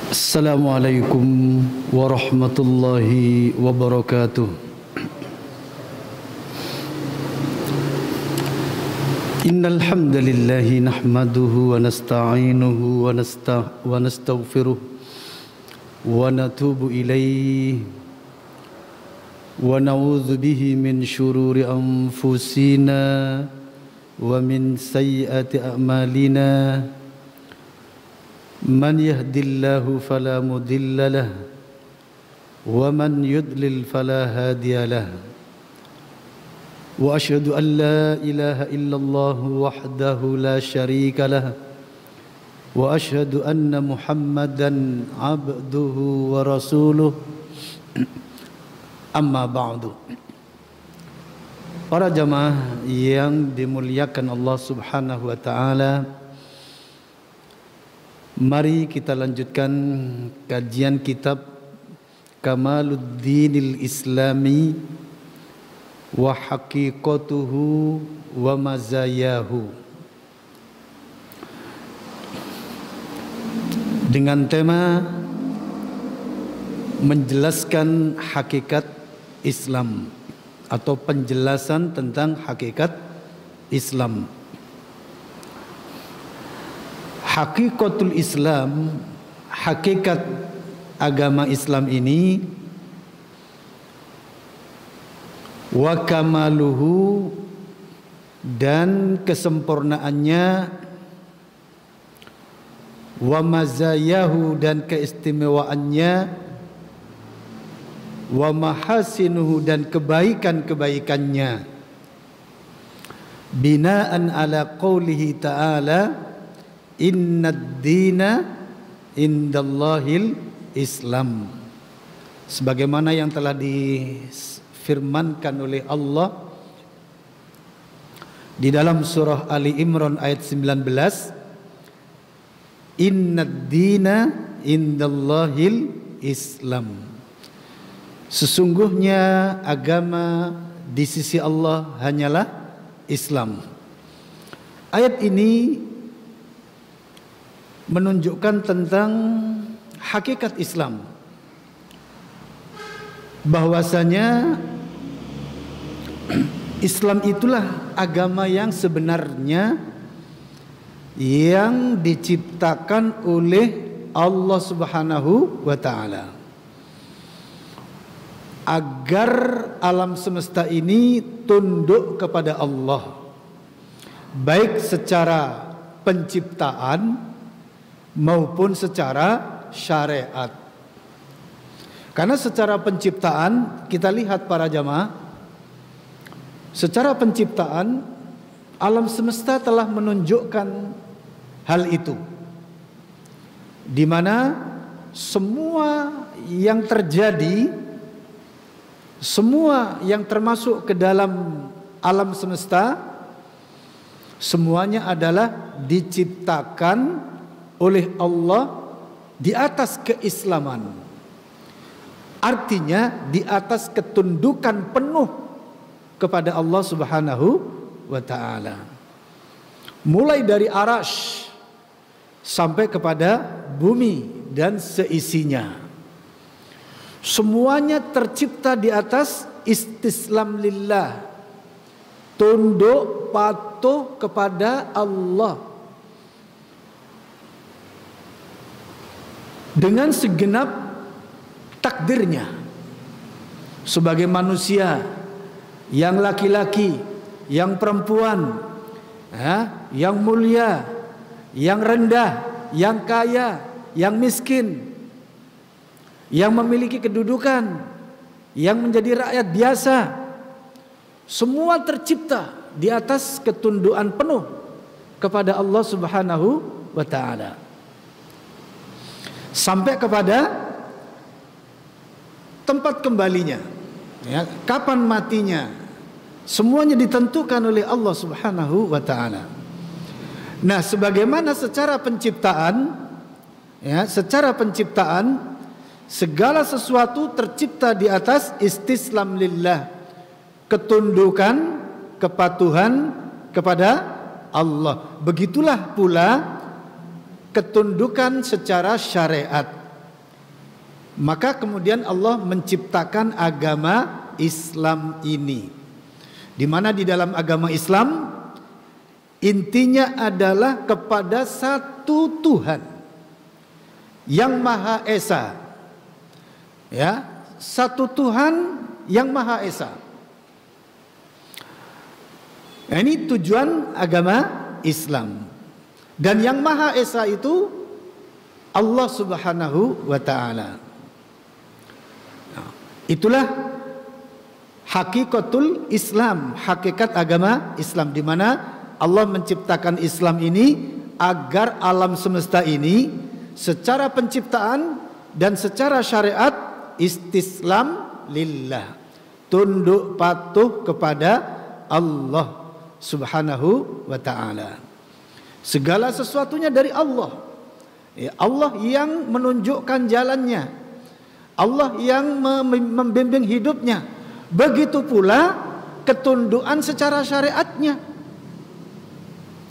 Assalamualaikum warahmatullahi wabarakatuh. Innal hamdalillahi nahmaduhu wa nasta'inuhu wa nastaghfiruh wa natubu ilaihi wa na'udzu bihi min shururi anfusina wa min sayyiati a'malina. Man yahdillahu fala mudilla lah wa man yudlil fala hadiya lah. Wa asyhadu an la ilaha illallah wahdahu la syarika lah wa asyhadu anna Muhammadan abduhu wa rasuluh. Amma ba'du. Para jamaah yang dimuliakan Allah Subhanahu wa taala, mari kita lanjutkan kajian kitab Kamaluddinil Islami wa Haqiqatuhu wa Mazayahu, dengan tema menjelaskan hakikat Islam atau penjelasan tentang hakikat Islam. Hakikatul Islam, hakikat agama Islam ini, wa kamaluhu, dan kesempurnaannya, wa mazayahu, dan keistimewaannya, wa mahasinuhu, dan kebaikan-kebaikannya, binaan ala qawlihi ta'ala innad dina indallahil Islam, sebagaimana yang telah difirmankan oleh Allah di dalam surah Ali Imran ayat 19, innad dina indallahil Islam, sesungguhnya agama di sisi Allah hanyalah Islam. Ayat ini menunjukkan tentang hakikat Islam, bahwasanya Islam itulah agama yang sebenarnya yang diciptakan oleh Allah Subhanahu wa taala agar alam semesta ini tunduk kepada Allah, baik secara penciptaan maupun secara syariat. Karena secara penciptaan, kita lihat para jamaah, secara penciptaan alam semesta telah menunjukkan hal itu, di mana semua yang terjadi, semua yang termasuk ke dalam alam semesta, semuanya adalah diciptakan oleh Allah di atas keislaman. Artinya di atas ketundukan penuh kepada Allah Subhanahu wa taala. Mulai dari arasy sampai kepada bumi dan seisinya, semuanya tercipta di atas istislam lillah, tunduk patuh kepada Allah dengan segenap takdirnya, sebagai manusia, yang laki-laki, yang perempuan, yang mulia, yang rendah, yang kaya, yang miskin, yang memiliki kedudukan, yang menjadi rakyat biasa, semua tercipta di atas ketundukan penuh kepada Allah Subhanahu wa taala, sampai kepada tempat kembalinya, kapan matinya, semuanya ditentukan oleh Allah Subhanahu wa taala. Nah, sebagaimana secara penciptaan, secara penciptaan segala sesuatu tercipta di atas istislam lillah, ketundukan, kepatuhan kepada Allah. Begitulah pula ketundukan secara syariat, Maka kemudian Allah menciptakan agama Islam ini, di mana di dalam agama Islam intinya adalah kepada satu Tuhan yang Maha Esa. Ya, satu Tuhan yang Maha Esa. Nah, ini tujuan agama Islam. Dan yang Maha Esa itu Allah Subhanahu wa Ta'ala. Nah, itulah hakikatul Islam, hakikat agama Islam, di mana Allah menciptakan Islam ini agar alam semesta ini secara penciptaan dan secara syariat istislam lillah, tunduk patuh kepada Allah Subhanahu wa Ta'ala. Segala sesuatunya dari Allah. Ya, Allah yang menunjukkan jalannya, Allah yang membimbing hidupnya. Begitu pula ketundukan secara syariatnya,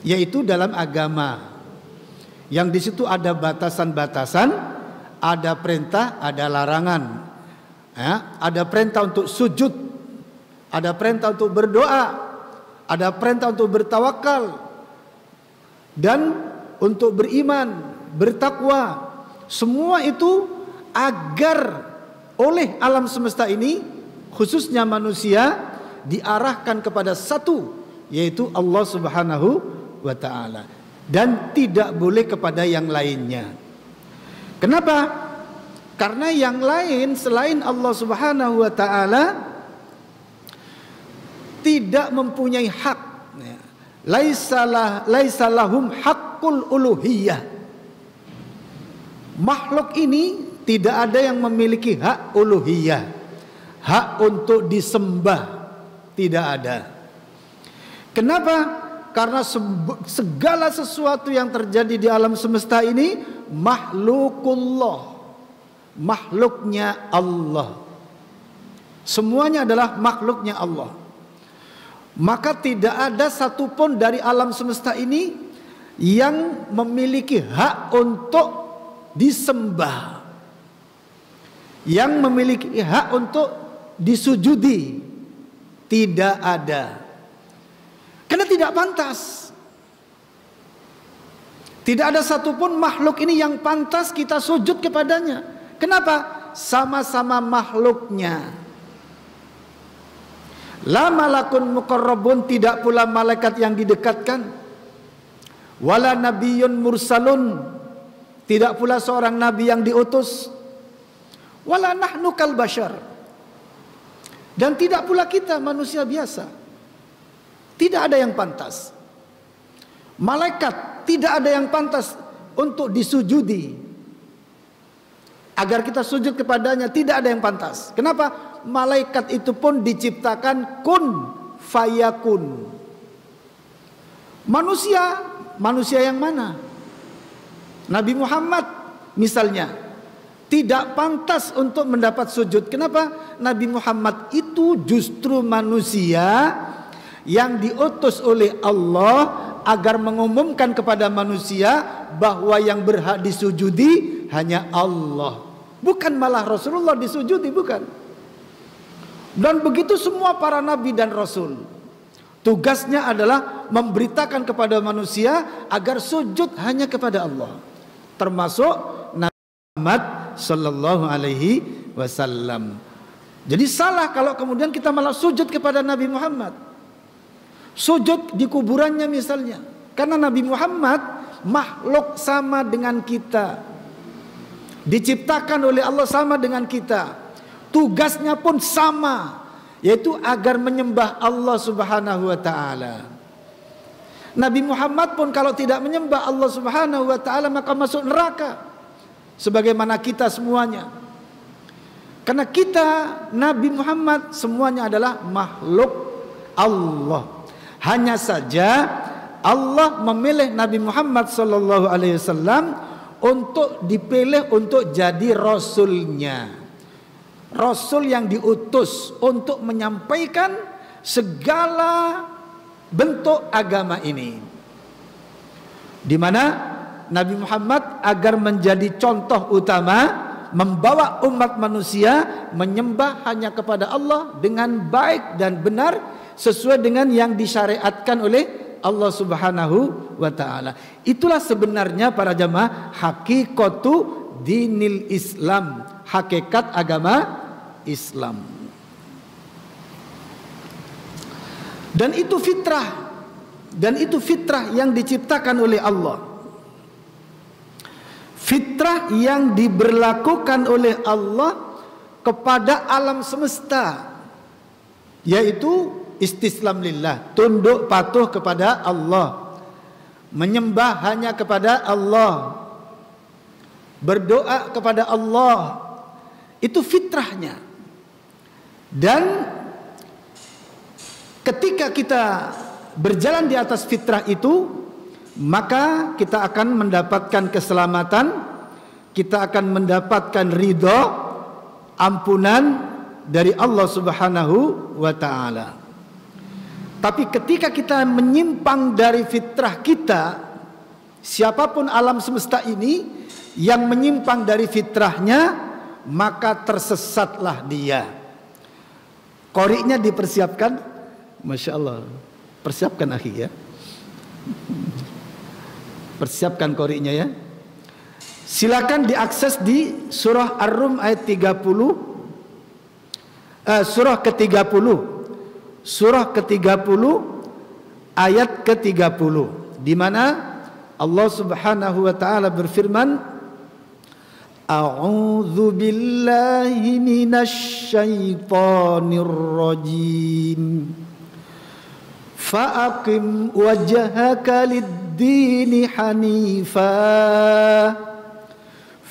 yaitu dalam agama, yang di situ ada batasan-batasan, ada perintah, ada larangan. Ya, ada perintah untuk sujud, ada perintah untuk berdoa, ada perintah untuk bertawakal, dan untuk beriman, bertakwa. Semua itu agar oleh alam semesta ini, khususnya manusia, diarahkan kepada satu, yaitu Allah Subhanahu wa Ta'ala, dan tidak boleh kepada yang lainnya. Kenapa? Karena yang lain selain Allah Subhanahu wa Ta'ala tidak mempunyai hak. Laisa lahum haqqul uluhiyah. Makhluk ini tidak ada yang memiliki hak uluhiyah, hak untuk disembah, tidak ada. Kenapa? Karena segala sesuatu yang terjadi di alam semesta ini makhlukullah, makhluknya Allah. Semuanya adalah makhluknya Allah. Maka tidak ada satupun dari alam semesta ini yang memiliki hak untuk disembah, yang memiliki hak untuk disujudi. Tidak ada. Karena tidak pantas. Tidak ada satupun makhluk ini yang pantas kita sujud kepadanya. Kenapa? Sama-sama makhluknya. La malakun muqarrabun, tidak pula malaikat yang didekatkan. Wala nabiyyun mursalun, tidak pula seorang nabi yang diutus. Wala nahnu kal bashar, dan tidak pula kita manusia biasa. Tidak ada yang pantas. Malaikat tidak ada yang pantas untuk disujudi. Agar kita sujud kepadanya, tidak ada yang pantas. Kenapa? Malaikat itu pun diciptakan kun fayakun. Manusia yang mana? Nabi Muhammad misalnya tidak pantas untuk mendapat sujud. Kenapa? Nabi Muhammad itu justru manusia yang diutus oleh Allah agar mengumumkan kepada manusia bahwa yang berhak disujudi hanya Allah, bukan malah Rasulullah disujudi, bukan. Dan begitu semua para nabi dan rasul, tugasnya adalah memberitakan kepada manusia agar sujud hanya kepada Allah, termasuk Nabi Muhammad sallallahu alaihi wasallam. Jadi salah kalau kemudian kita malah sujud kepada Nabi Muhammad, sujud di kuburannya misalnya. Karena Nabi Muhammad makhluk sama dengan kita, diciptakan oleh Allah sama dengan kita, tugasnya pun sama, yaitu agar menyembah Allah Subhanahu wa Ta'ala. Nabi Muhammad pun kalau tidak menyembah Allah Subhanahu wa Ta'ala maka masuk neraka, sebagaimana kita semuanya. Karena kita, Nabi Muhammad, semuanya adalah makhluk Allah. Hanya saja Allah memilih Nabi Muhammad sallallahu alaihi wasallam untuk dipilih untuk jadi rasulnya, rasul yang diutus untuk menyampaikan segala bentuk agama ini, di mana Nabi Muhammad agar menjadi contoh utama membawa umat manusia menyembah hanya kepada Allah dengan baik dan benar sesuai dengan yang disyariatkan oleh Allah Subhanahu wa taala. Itulah sebenarnya para jamaah hakikatu dinil Islam, hakikat agama Islam. Dan itu fitrah yang diciptakan oleh Allah. Fitrah yang diberlakukan oleh Allah kepada alam semesta, yaitu istislam lillah, tunduk patuh kepada Allah, menyembah hanya kepada Allah, berdoa kepada Allah. Itu fitrahnya. Dan ketika kita berjalan di atas fitrah itu, maka kita akan mendapatkan keselamatan, kita akan mendapatkan ridho, ampunan dari Allah Subhanahu wa taala. Tapi ketika kita menyimpang dari fitrah kita, siapapun alam semesta ini yang menyimpang dari fitrahnya, maka tersesatlah dia. Qori'nya dipersiapkan, Masya Allah. Persiapkan akhi ya. Persiapkan qori'nya ya. Silakan diakses di surah Ar-Rum ayat 30, surah ke-30. Surah ke-30 ayat ke-30, di mana Allah Subhanahu wa taala berfirman, A'udzu billahi minasy syaithanir rajim. Fa'aqim wajhaka lid-dini hanifan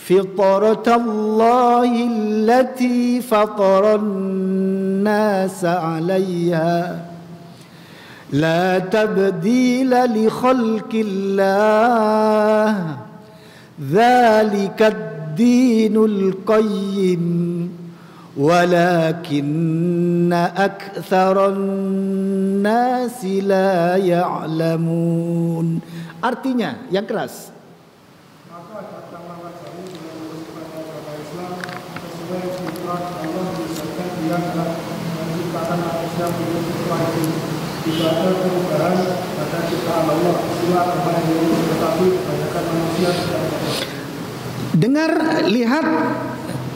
fitratallahi allati fataran nasa 'alayha la tabdila li khalqillah dzalikad dinul qayyim walakinna aktsaran nasi la ya'lamun. Artinya yang keras, maka datanglah wajahmu dengan menyebutkan agama Islam sesuai fitrah Allah, misalkan dia telah menciptakan manusia menurut fitrah itu. Tidak ada perubahan pada ciptaan Allah, istilah agama yang lurus, tetapi kebanyakan manusia tidak mengerti. Dengar, lihat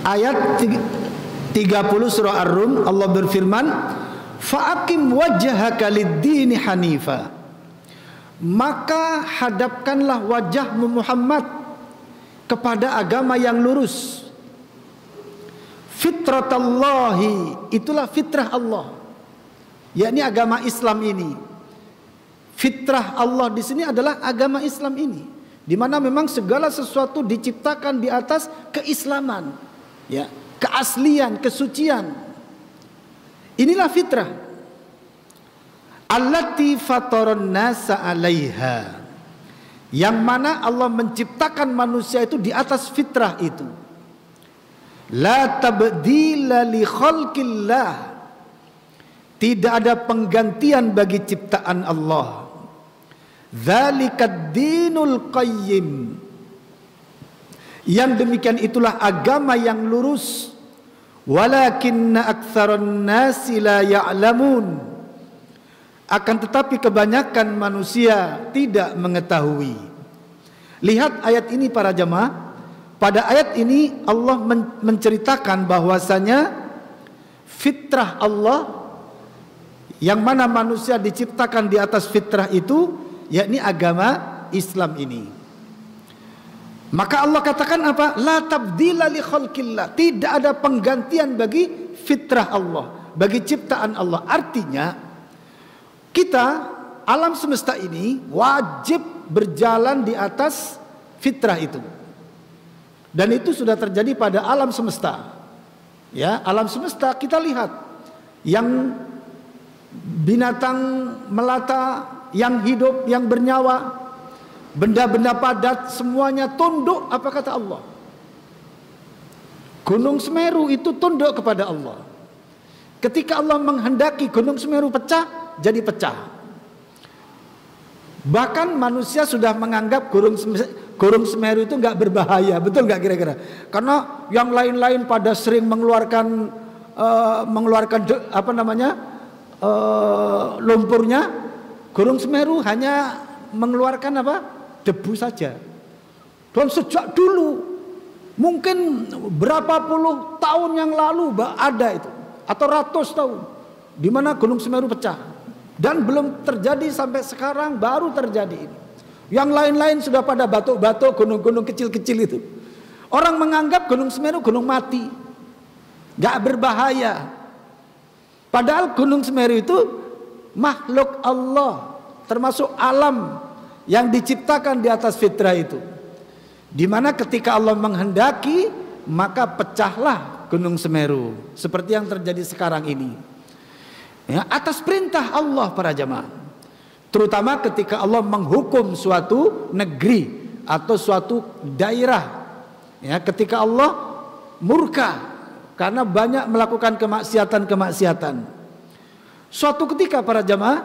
ayat 30 surah Ar-Rum. Allah berfirman, fa'aqim wajhaka lid-dini hanifa, maka hadapkanlah wajahmu Muhammad kepada agama yang lurus. Fitratallahi, itulah fitrah Allah, yakni agama Islam ini. Fitrah Allah di sini adalah agama Islam ini, di mana memang segala sesuatu diciptakan di atas keislaman, ya, keaslian, kesucian. Inilah fitrah. Allati fataran nasa 'alaiha, yang mana Allah menciptakan manusia itu di atas fitrah itu. La tabdila li khalqillah, tidak ada penggantian bagi ciptaan Allah. Dzalikad dinul qayyim, yang demikian itulah agama yang lurus. Walakinna aktsaran nasi la ya'lamun, akan tetapi kebanyakan manusia tidak mengetahui. Lihat ayat ini para jamaah. Pada ayat ini Allah menceritakan bahwasanya fitrah Allah, yang mana manusia diciptakan di atas fitrah itu, yakni agama Islam ini. Maka Allah katakan apa? La tabdila li khalqillah, tidak ada penggantian bagi fitrah Allah, bagi ciptaan Allah. Artinya kita alam semesta ini wajib berjalan di atas fitrah itu. Dan itu sudah terjadi pada alam semesta. Ya, alam semesta kita lihat, yang binatang melata, yang hidup, yang bernyawa, benda-benda padat, semuanya tunduk apa kata Allah. Gunung Semeru itu tunduk kepada Allah. Ketika Allah menghendaki Gunung Semeru pecah, jadi pecah. Bahkan manusia sudah menganggap Gunung Semeru itu nggak berbahaya, betul nggak kira-kira? Karena yang lain-lain pada sering mengeluarkan lumpurnya, Gunung Semeru hanya mengeluarkan apa? Debu saja. Dan sejak dulu, mungkin berapa puluh tahun yang lalu ada itu, atau ratus tahun, di mana Gunung Semeru pecah. Dan belum terjadi sampai sekarang, baru terjadi ini. Yang lain-lain sudah pada batuk-batuk, gunung-gunung kecil-kecil itu. Orang menganggap Gunung Semeru gunung mati, gak berbahaya. Padahal Gunung Semeru itu makhluk Allah, termasuk alam yang diciptakan di atas fitrah itu. Dimana ketika Allah menghendaki, maka pecahlah Gunung Semeru, seperti yang terjadi sekarang ini. Ya, atas perintah Allah para jamaah. Terutama ketika Allah menghukum suatu negeri atau suatu daerah. Ya, ketika Allah murka karena banyak melakukan kemaksiatan. Suatu ketika para jamaah,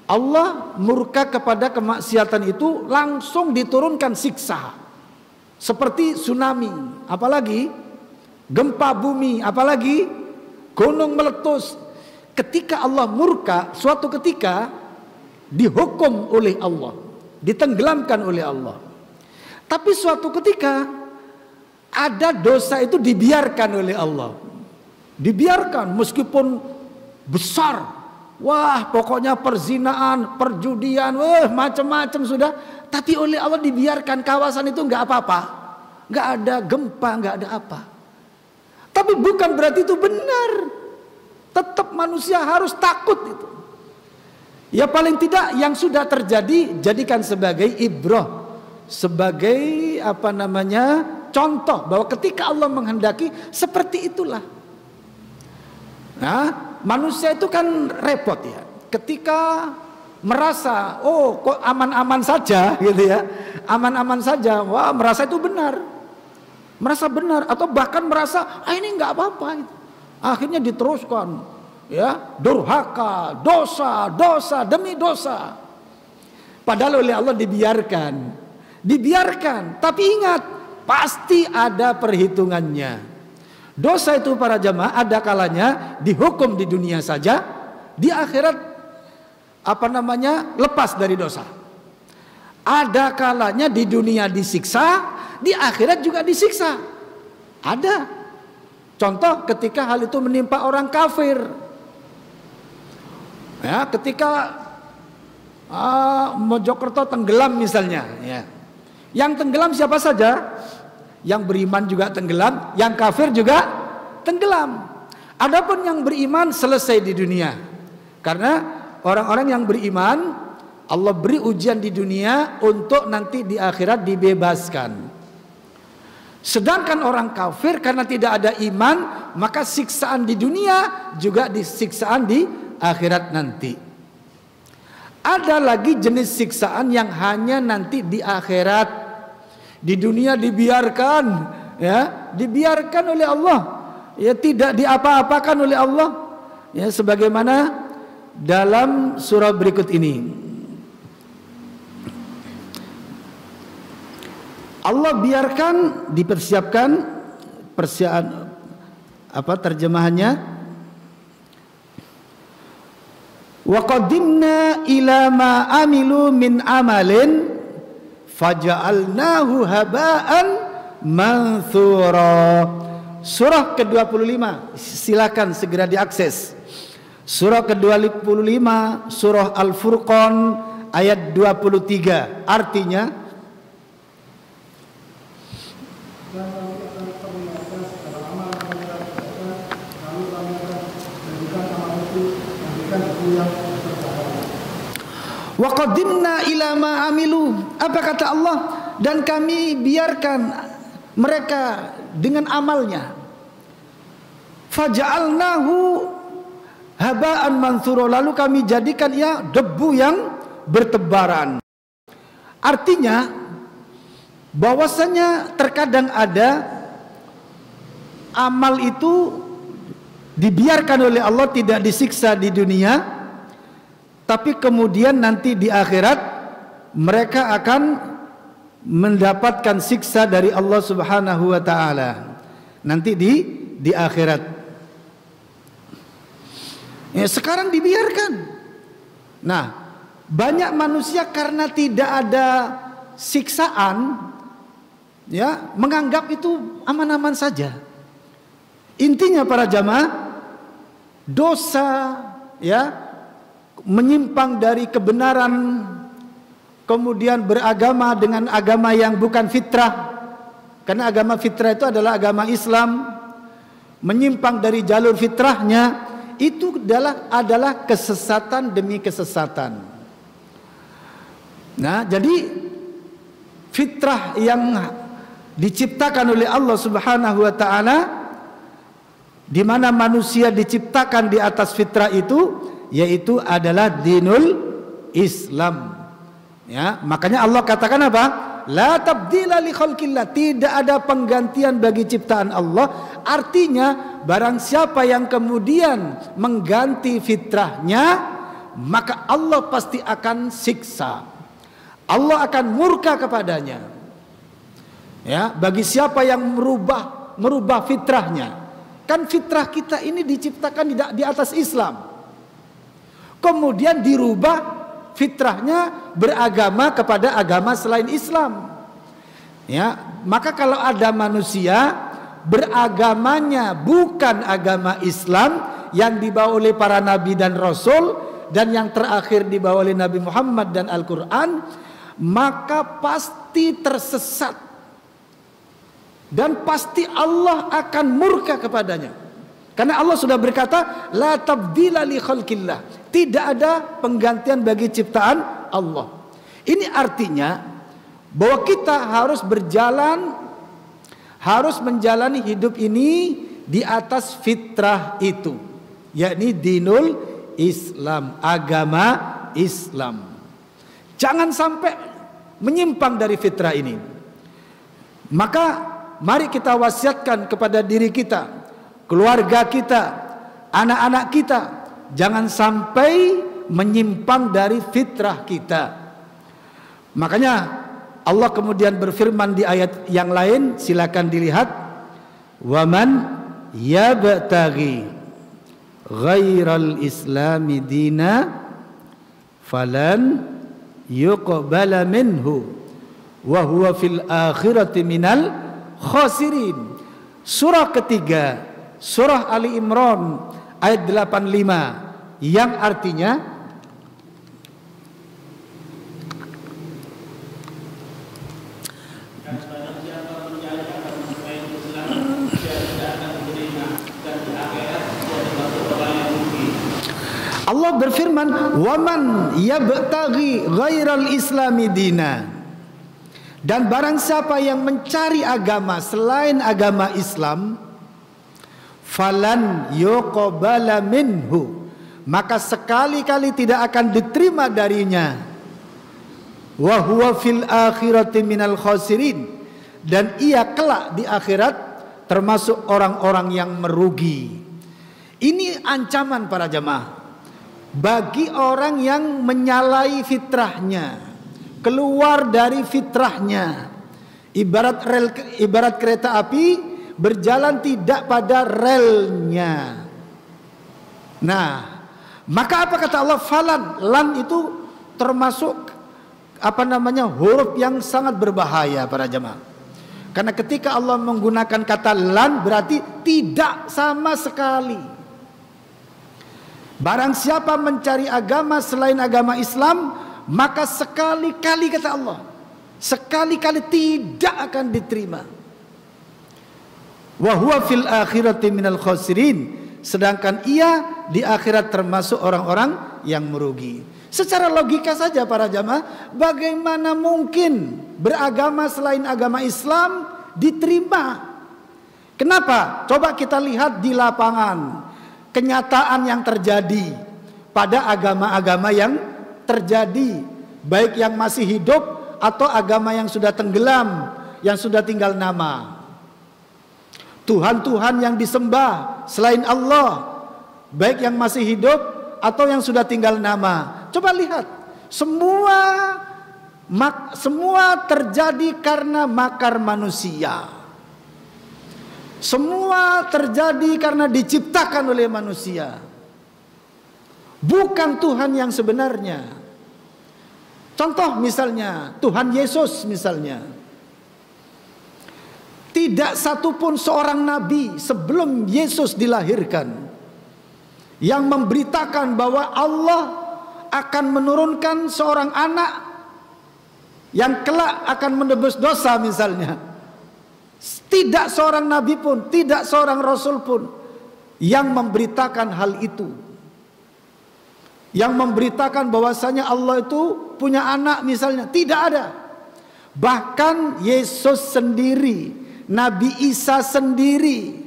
Allah murka kepada kemaksiatan itu, langsung diturunkan siksa. Seperti tsunami, apalagi gempa bumi, apalagi gunung meletus. Ketika Allah murka, suatu ketika dihukum oleh Allah, ditenggelamkan oleh Allah. Tapi suatu ketika ada dosa itu dibiarkan oleh Allah. Dibiarkan meskipun besar. Wah, pokoknya perzinaan, perjudian, macam-macam sudah. Tapi oleh Allah dibiarkan, kawasan itu nggak apa-apa. Nggak ada gempa, nggak ada apa. Tapi bukan berarti itu benar. Tetap manusia harus takut itu. Ya paling tidak yang sudah terjadi jadikan sebagai ibrah, sebagai contoh bahwa ketika Allah menghendaki seperti itulah. Nah, manusia itu kan repot ya. Ketika merasa kok aman-aman saja gitu ya. Aman-aman saja, wah merasa itu benar. Merasa benar atau bahkan merasa ini nggak apa-apa gitu. Akhirnya diteruskan, ya, durhaka, dosa demi dosa. Padahal oleh Allah dibiarkan. Tapi ingat, pasti ada perhitungannya. Dosa itu para jamaah ada kalanya dihukum di dunia saja, di akhirat lepas dari dosa. Ada kalanya di dunia disiksa, di akhirat juga disiksa. Ada. Contoh ketika hal itu menimpa orang kafir. Ya, ketika Mojokerto tenggelam misalnya, ya. Yang tenggelam siapa saja? Yang beriman juga tenggelam, yang kafir juga tenggelam. Adapun yang beriman selesai di dunia. Karena orang-orang yang beriman Allah beri ujian di dunia untuk nanti di akhirat dibebaskan. Sedangkan orang kafir karena tidak ada iman, maka siksaan di dunia juga siksaan di akhirat nanti. Ada lagi jenis siksaan yang hanya nanti di akhirat. Di dunia dibiarkan, ya, dibiarkan oleh Allah, ya, tidak diapa-apakan oleh Allah, ya, sebagaimana dalam surah berikut ini. Allah biarkan, dipersiapkan, terjemahannya, wa qadimna ila ma amilu min amalin faja'alnahu haba'an manthura. Surah ke-25, silakan segera diakses. Surah ke-25, surah Al-Furqan ayat 23. Artinya, wa qadimna ila ma amilu, apa kata Allah, dan kami biarkan mereka dengan amalnya. Faja'alnahu haba'an manthura, lalu kami jadikan ia debu yang bertebaran. Artinya bahwasanya terkadang ada amal itu dibiarkan oleh Allah, tidak disiksa di dunia, tapi kemudian nanti di akhirat mereka akan mendapatkan siksa dari Allah Subhanahu wa taala nanti di akhirat. Ya, sekarang dibiarkan. Nah, banyak manusia karena tidak ada siksaan, ya, menganggap itu aman-aman saja. Intinya para jamaah, dosa, ya, menyimpang dari kebenaran, kemudian beragama dengan agama yang bukan fitrah, karena agama fitrah itu adalah agama Islam, menyimpang dari jalur fitrahnya, itu adalah kesesatan demi kesesatan. Nah, jadi fitrah yang diciptakan oleh Allah Subhanahu wa taala, di mana manusia diciptakan di atas fitrah itu, yaitu adalah dinul Islam. Ya, makanya Allah katakan apa? La tabdila li khalqillah, tidak ada penggantian bagi ciptaan Allah. Artinya barang siapa yang kemudian mengganti fitrahnya, maka Allah pasti akan siksa. Allah akan murka kepadanya. Ya, bagi siapa yang merubah fitrahnya. Kan fitrah kita ini diciptakan di atas Islam. Kemudian dirubah fitrahnya beragama kepada agama selain Islam. Ya, maka kalau ada manusia beragamanya bukan agama Islam yang dibawa oleh para nabi dan rasul, dan yang terakhir dibawa oleh Nabi Muhammad dan Al-Quran, maka pasti tersesat dan pasti Allah akan murka kepadanya. Karena Allah sudah berkata, la tabdila li khalqillah, tidak ada penggantian bagi ciptaan Allah. Ini artinya bahwa kita harus menjalani hidup ini di atas fitrah itu, yakni dinul Islam, agama Islam. Jangan sampai menyimpang dari fitrah ini. Maka mari kita wasiatkan kepada diri kita, keluarga kita, anak-anak kita, jangan sampai menyimpang dari fitrah kita. Makanya Allah kemudian berfirman di ayat yang lain, silakan dilihat, waman yabtaghi ghairal islami dina falan yuqbala minhu wa huwa fil akhirati minal khasirin. Surah ketiga, surah Ali Imran ayat 85, yang artinya Allah berfirman, waman yabtaghi ghairal islami dina, dan barang siapa yang mencari agama selain agama Islam, falan yuqbala minhu, maka sekali-kali tidak akan diterima darinya, wa huwa fil akhirati minal khasirin, dan ia kelak di akhirat termasuk orang-orang yang merugi. Ini ancaman para jamaah bagi orang yang menyalahi fitrahnya, keluar dari fitrahnya. Ibarat kereta api berjalan tidak pada relnya. Nah, maka apa kata Allah? Falan, lan itu termasuk huruf yang sangat berbahaya para jemaah. Karena ketika Allah menggunakan kata lan berarti tidak sama sekali. Barang siapa mencari agama selain agama Islam, maka sekali-kali, kata Allah, sekali-kali tidak akan diterima. Wa huwa fil akhirati minal khasirin, sedangkan ia di akhirat termasuk orang-orang yang merugi. Secara logika saja para jamaah, bagaimana mungkin beragama selain agama Islam diterima? Kenapa? Coba kita lihat di lapangan kenyataan yang terjadi pada agama-agama yang terjadi, baik yang masih hidup atau agama yang sudah tenggelam, yang sudah tinggal nama. Tuhan-Tuhan yang disembah selain Allah, baik yang masih hidup atau yang sudah tinggal nama. Coba lihat, semua Semua terjadi karena makar manusia. Semua terjadi karena diciptakan oleh manusia, bukan Tuhan yang sebenarnya. Contoh misalnya Tuhan Yesus misalnya. Tidak satupun seorang nabi sebelum Yesus dilahirkan yang memberitakan bahwa Allah akan menurunkan seorang anak yang kelak akan menebus dosa misalnya. Tidak seorang nabi pun, tidak seorang rasul pun yang memberitakan hal itu. Yang memberitakan bahwasanya Allah itu punya anak misalnya, tidak ada. Bahkan Yesus sendiri, Nabi Isa sendiri,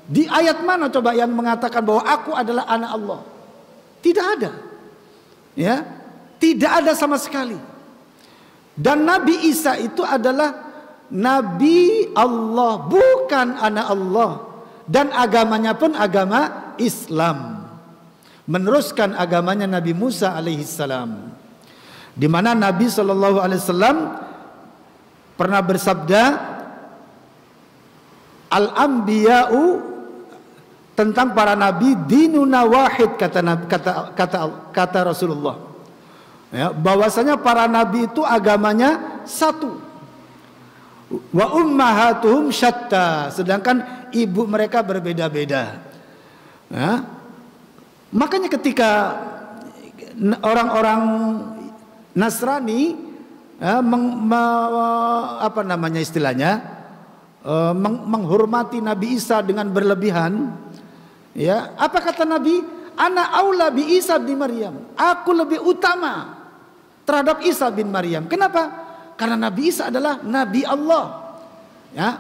di ayat mana coba yang mengatakan bahwa aku adalah anak Allah? Tidak ada. Ya, tidak ada sama sekali. Dan Nabi Isa itu adalah Nabi Allah, bukan anak Allah. Dan agamanya pun agama Islam, meneruskan agamanya Nabi Musa alaihissalam, di mana Nabi SAW pernah bersabda, al-anbiya'u, tentang para nabi, dinuna wahid, kata Rasulullah, ya, bahwasanya para nabi itu agamanya satu. Wa ummahatuhum syatta, sedangkan ibu mereka berbeda-beda. Ya. Makanya ketika orang-orang Nasrani menghormati Nabi Isa dengan berlebihan, ya, apa kata Nabi? Ana aula bi Isa bin Maryam, aku lebih utama terhadap Isa bin Maryam. Kenapa? Karena Nabi Isa adalah Nabi Allah, ya,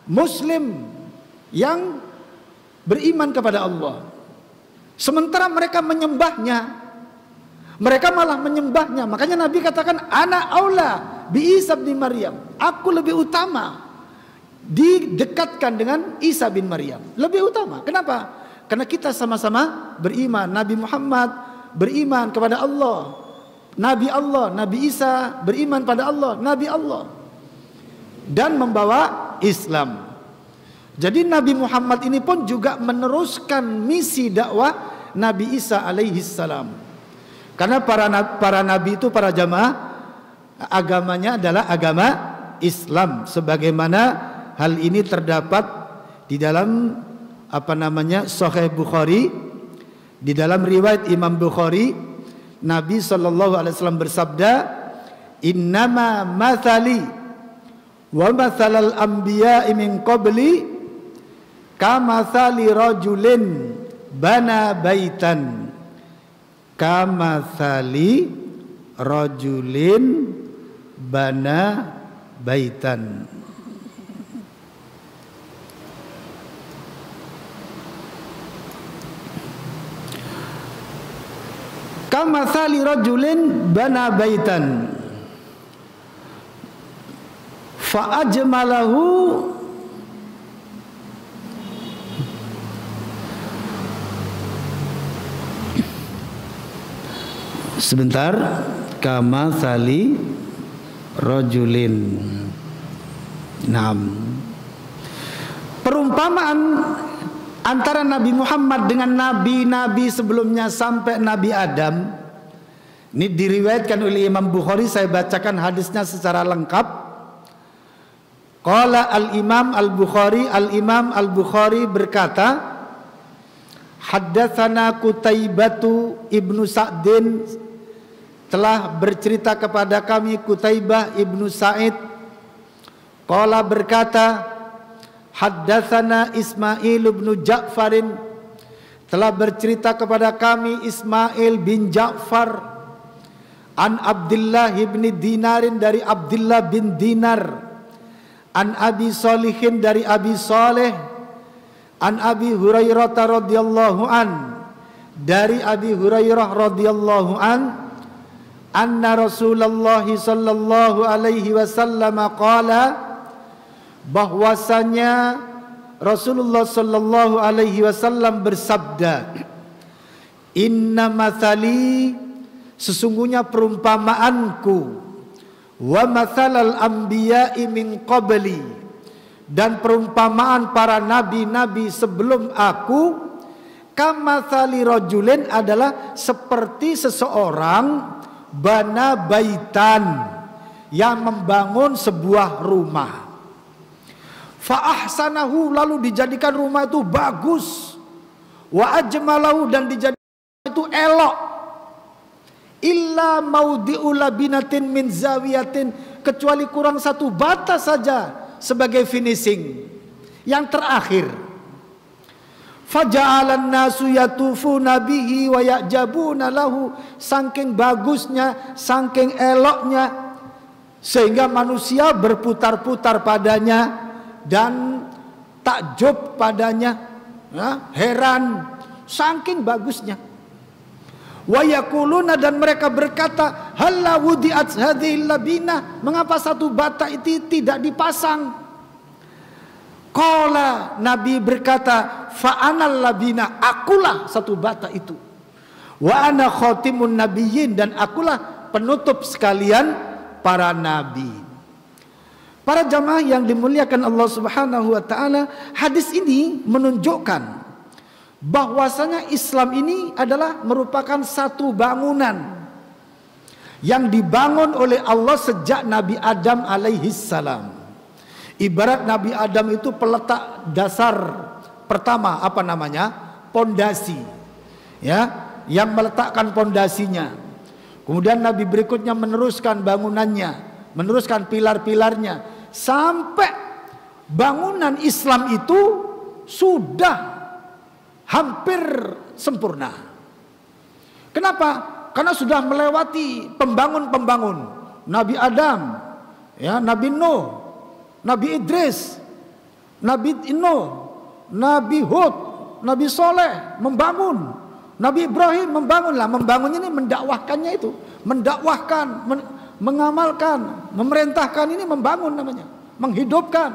Muslim yang beriman kepada Allah. Sementara mereka menyembahnya, mereka malah menyembahnya. Makanya Nabi katakan, ana aula bi Isa bin Maryam, aku lebih utama didekatkan dengan Isa bin Maryam, lebih utama. Kenapa? Karena kita sama-sama beriman. Nabi Muhammad beriman kepada Allah, Nabi Allah, Nabi Isa beriman pada Allah, Nabi Allah, dan membawa Islam. Jadi Nabi Muhammad ini pun juga meneruskan misi dakwah Nabi Isa alaihissalam. Karena para nabi itu, para jamaah, agamanya adalah agama Islam. Sebagaimana hal ini terdapat di dalam Sahih Bukhari, di dalam riwayat Imam Bukhari, Nabi SAW bersabda, innama mathali wa mathalal anbiya'i min qabli kamathali rajulin bana baitan, kamathali rajulin bana baitan. Kamathali rajulin bana baitan fa ajmalahu sebentar, kamathali rajulin. Perumpamaan antara Nabi Muhammad dengan nabi-nabi sebelumnya sampai Nabi Adam ini diriwayatkan oleh Imam Bukhari. Saya bacakan hadisnya secara lengkap. Qala al-Imam al-Bukhari berkata, haddatsana Qutaibatu ibnu Sa'din, telah bercerita kepada kami Qutaibah ibnu Sa'id. Qala berkata, haddatsana Ismail bin Ja'farin, telah bercerita kepada kami Ismail bin Ja'far, an Abdullah bin Dinarin, dari Abdullah bin Dinar, an Abi Salihin, dari Abi Saleh, an Abi Hurairah radhiyallahu an, dari Abi Hurairah radhiyallahu an, anna Rasulullah sallallahu alaihi wasallam qala, bahwasanya Rasulullah sallallahu alaihi wasallam bersabda, inna mathali, sesungguhnya perumpamaanku, wa mathalal anbiya'i min qabli, dan perumpamaan para nabi-nabi sebelum aku, kamathali rajulin, adalah seperti seseorang bana baitan, yang membangun sebuah rumah. Fa ahsanahu, lalu dijadikan rumah itu bagus. Wa ajmalahu, dan dijadikan itu elok. Illa maudi'u labinatin min zawiyatin, kecuali kurang satu bata saja sebagai finishing, yang terakhir. Faja'alan nasu yatufuna bihi wa ya'jabuna lahu, saking bagusnya, saking eloknya, sehingga manusia berputar-putar padanya dan takjub padanya, heran saking bagusnya. Wa yaquluna, dan mereka berkata, halla wudi'at hadhil labina, mengapa satu bata itu tidak dipasang? Qala, Nabi berkata, fa anal labina, akulah satu bata itu. Wa ana khatimun nabiyyin, dan akulah penutup sekalian para nabi. Para jamaah yang dimuliakan Allah Subhanahu wa taala, hadis ini menunjukkan bahwasanya Islam ini adalah merupakan satu bangunan yang dibangun oleh Allah sejak Nabi Adam alaihi salam. Ibarat Nabi Adam itu peletak dasar pertama, apa namanya? Pondasi. Ya, yang meletakkan pondasinya. Kemudian Nabi berikutnya meneruskan bangunannya, meneruskan pilar-pilarnya, sampai bangunan Islam itu sudah hampir sempurna. Kenapa? Karena sudah melewati pembangun-pembangun. Nabi Adam, ya, Nabi Nuh, Nabi Idris, Nabi Nuh, Nabi Hud, Nabi Soleh membangun, Nabi Ibrahim membangunlah. Membangun ini mendakwahkannya itu, mendakwahkan, mengamalkan, memerintahkan, ini membangun namanya, menghidupkan.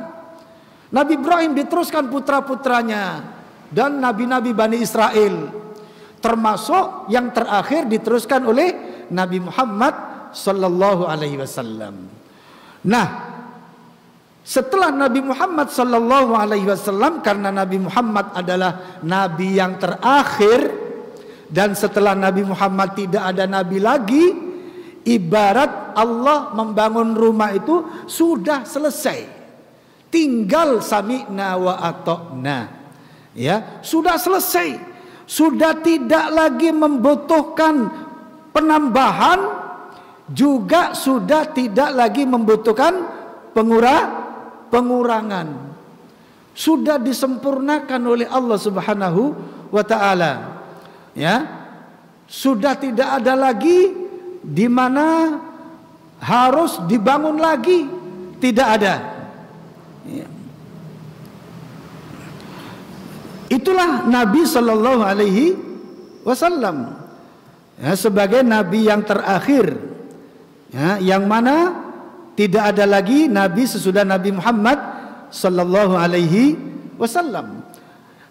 Nabi Ibrahim diteruskan putra-putranya dan nabi-nabi Bani Israel, termasuk yang terakhir diteruskan oleh Nabi Muhammad sallallahu alaihi wasallam. Nah, setelah Nabi Muhammad sallallahu alaihi wasallam, karena Nabi Muhammad adalah nabi yang terakhir, dan setelah Nabi Muhammad tidak ada nabi lagi, ibarat Allah membangun rumah itu sudah selesai, tinggal sami'na wa ata'na, ya, sudah selesai, sudah tidak lagi membutuhkan penambahan, juga sudah tidak lagi membutuhkan pengurangan, sudah disempurnakan oleh Allah Subhanahu wa taala, ya, sudah tidak ada lagi di mana harus dibangun lagi, tidak ada. Ya. Itulah Nabi Shallallahu Alaihi Wasallam, ya, sebagai Nabi yang terakhir, ya, yang mana tidak ada lagi Nabi sesudah Nabi Muhammad Shallallahu Alaihi Wasallam.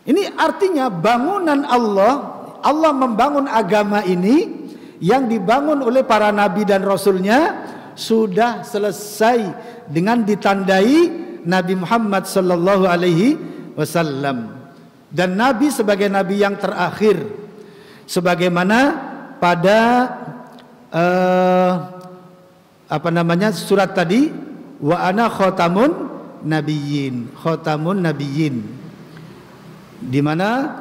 Ini artinya bangunan Allah membangun agama ini yang dibangun oleh para nabi dan rasulnya sudah selesai dengan ditandai Nabi Muhammad sallallahu alaihi wasallam, dan Nabi sebagai nabi yang terakhir, sebagaimana pada surat tadi, wa ana khatamun nabiyyin, di mana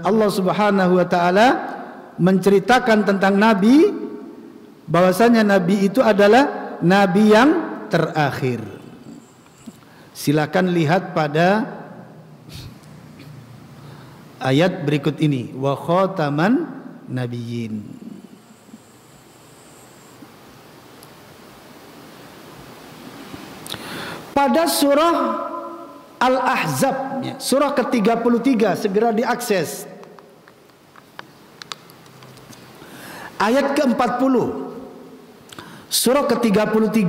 Allah Subhanahu wa taala menceritakan tentang Nabi, bahwasanya Nabi itu adalah Nabi yang terakhir. Silakan lihat pada ayat berikut ini, wa khataman nabiyyin. Pada surah Al-Ahzab, surah ke-33, segera diakses. Ayat ke-40, surah ke-33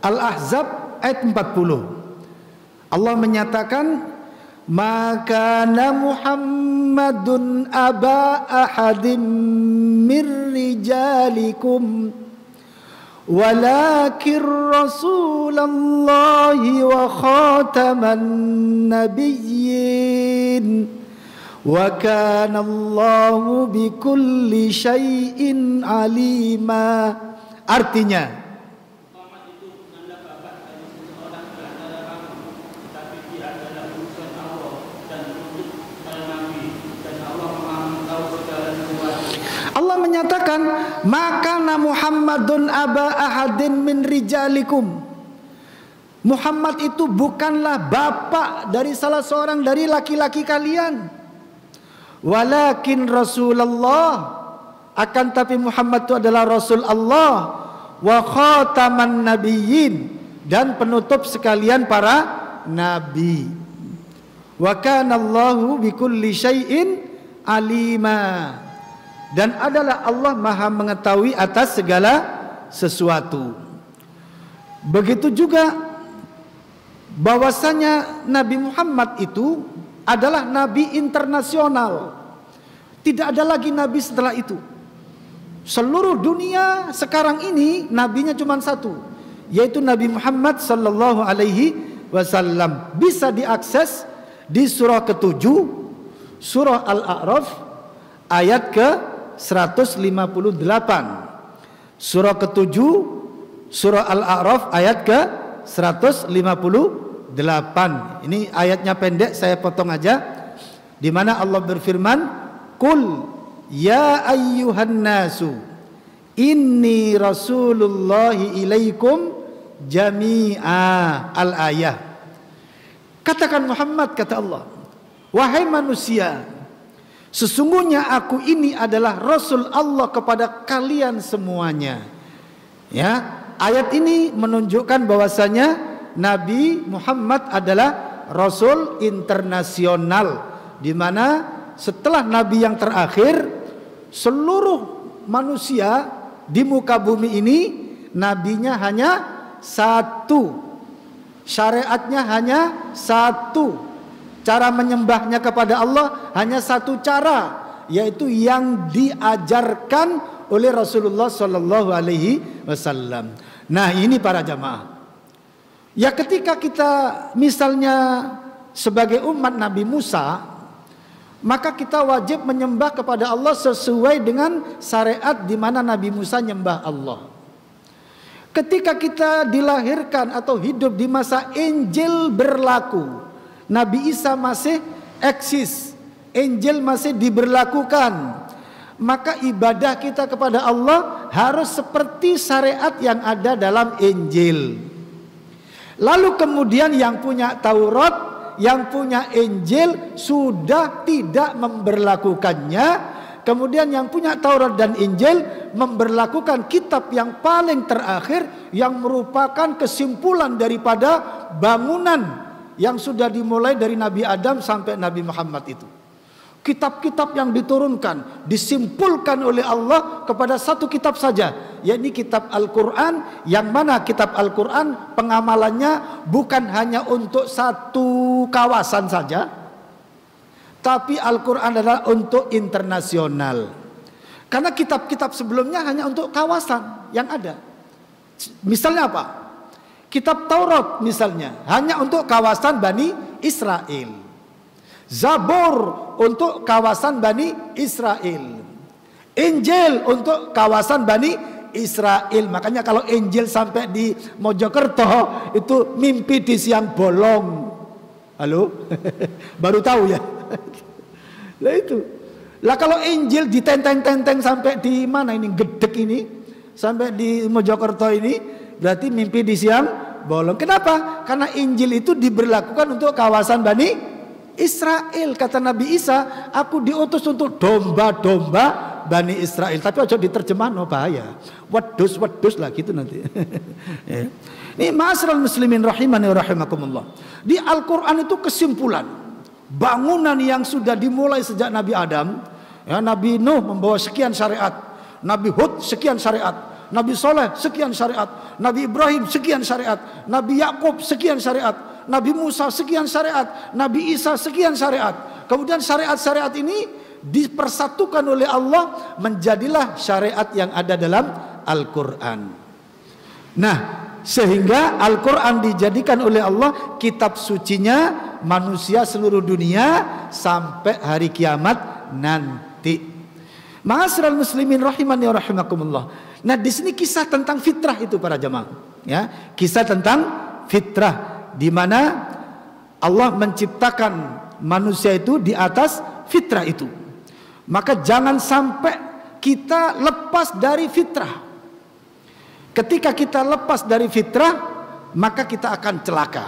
Al-Ahzab ayat 40. Allah menyatakan, maka Muhammadun aba ahadim mir rijalikum walakin Rasulullahi wa khataman nabiyyin wa kana Allahu bikulli syai'in alima. Artinya, Allah menyatakan, maka Muhammadun aba ahadin min rijalikum. Muhammad itu bukanlah bapak dari salah seorang dari laki-laki kalian. Walakin Rasulullah, akan tapi Muhammad itu adalah Rasul Allah, wa khataman nabiyyin, dan penutup sekalian para nabi. Wa kana Allahu bikulli syai'in alima, dan adalah Allah maha mengetahui atas segala sesuatu. Begitu juga bahwasanya Nabi Muhammad itu adalah nabi internasional. Tidak ada lagi nabi setelah itu. Seluruh dunia sekarang ini nabinya cuma satu, yaitu Nabi Muhammad sallallahu alaihi wasallam. Bisa diakses di surah ke-7, surah Al-A'raf ayat ke-158. Surah ke-7 surah Al-A'raf ayat ke-158. Ini ayatnya pendek, saya potong aja. Di mana Allah berfirman, "Qul ya ayyuhan nasu inni rasulullahi ilaikum jami'a." Al-ayah. Katakan Muhammad, kata Allah, wahai manusia, sesungguhnya aku ini adalah Rasul Allah kepada kalian semuanya. Ya, ayat ini menunjukkan bahwasanya Nabi Muhammad adalah Rasul internasional, di mana setelah Nabi yang terakhir, seluruh manusia di muka bumi ini nabinya hanya satu, syariatnya hanya satu, cara menyembahnya kepada Allah hanya satu cara, yaitu yang diajarkan oleh Rasulullah Sallallahu Alaihi Wasallam. Nah, ini para jamaah, ya ketika kita misalnya sebagai umat Nabi Musa, maka kita wajib menyembah kepada Allah sesuai dengan syariat di mana Nabi Musa nyembah Allah. Ketika kita dilahirkan atau hidup di masa Injil berlaku, Nabi Isa masih eksis, Injil masih diberlakukan, maka ibadah kita kepada Allah harus seperti syariat yang ada dalam Injil. Lalu kemudian yang punya Taurat, yang punya Injil sudah tidak memberlakukannya, kemudian yang punya Taurat dan Injil memberlakukan kitab yang paling terakhir, yang merupakan kesimpulan daripada bangunan yang sudah dimulai dari Nabi Adam sampai Nabi Muhammad itu. Kitab-kitab yang diturunkan disimpulkan oleh Allah kepada satu kitab saja, yakni kitab Al-Quran, yang mana kitab Al-Quran pengamalannya bukan hanya untuk satu kawasan saja, tapi Al-Quran adalah untuk internasional. Karena kitab-kitab sebelumnya hanya untuk kawasan yang ada. Misalnya apa? Kitab Taurat misalnya hanya untuk kawasan Bani Israel. Zabur untuk kawasan Bani Israel. Injil untuk kawasan Bani Israel. Makanya kalau Injil sampai di Mojokerto itu mimpi di siang bolong. Halo? Baru tahu ya? Lah itu. Lah kalau Injil ditenteng-tenteng sampai di mana ini, Gedek ini, sampai di Mojokerto ini, berarti mimpi di siang bolong. Kenapa? Karena Injil itu diberlakukan untuk kawasan Bani Israel. Kata Nabi Isa, aku diutus untuk domba-domba Bani Israel. Tapi aja diterjemah, no bahaya. Wedus lah gitu nanti. Ya. Ini ma'asyiral muslimin rahimani wa rahimakumullah. Di Al-Quran itu kesimpulan bangunan yang sudah dimulai sejak Nabi Adam. Ya, Nabi Nuh membawa sekian syariat, Nabi Hud sekian syariat, Nabi Soleh sekian syariat, Nabi Ibrahim sekian syariat, Nabi Yakub sekian syariat, Nabi Musa sekian syariat, Nabi Isa sekian syariat. Kemudian syariat-syariat ini dipersatukan oleh Allah, menjadilah syariat yang ada dalam Al-Quran. Nah, sehingga Al-Quran dijadikan oleh Allah kitab sucinya manusia seluruh dunia sampai hari kiamat nanti. Ma'asyiral muslimin rahimani wa rahimakumullah. Nah, di sini kisah tentang fitrah itu para jamaah, ya. Kisah tentang fitrah di mana Allah menciptakan manusia itu di atas fitrah itu. Maka jangan sampai kita lepas dari fitrah. Ketika kita lepas dari fitrah, maka kita akan celaka.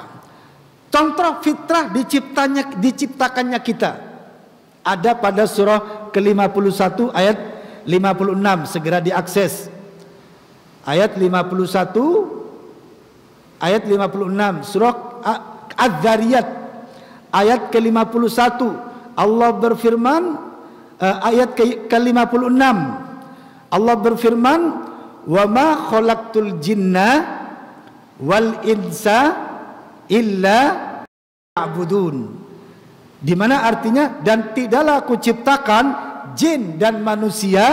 Contoh fitrah diciptakannya kita ada pada surah ke-51 ayat 56, segera diakses. Ayat 51 ayat 56 surah Az-Zariyat ayat ke-51. Allah berfirman ayat ke-56. Allah berfirman, "Wa ma khalaqtul jinna wal insa illa ya'budun." Di mana artinya, dan tidaklah aku ciptakan jin dan manusia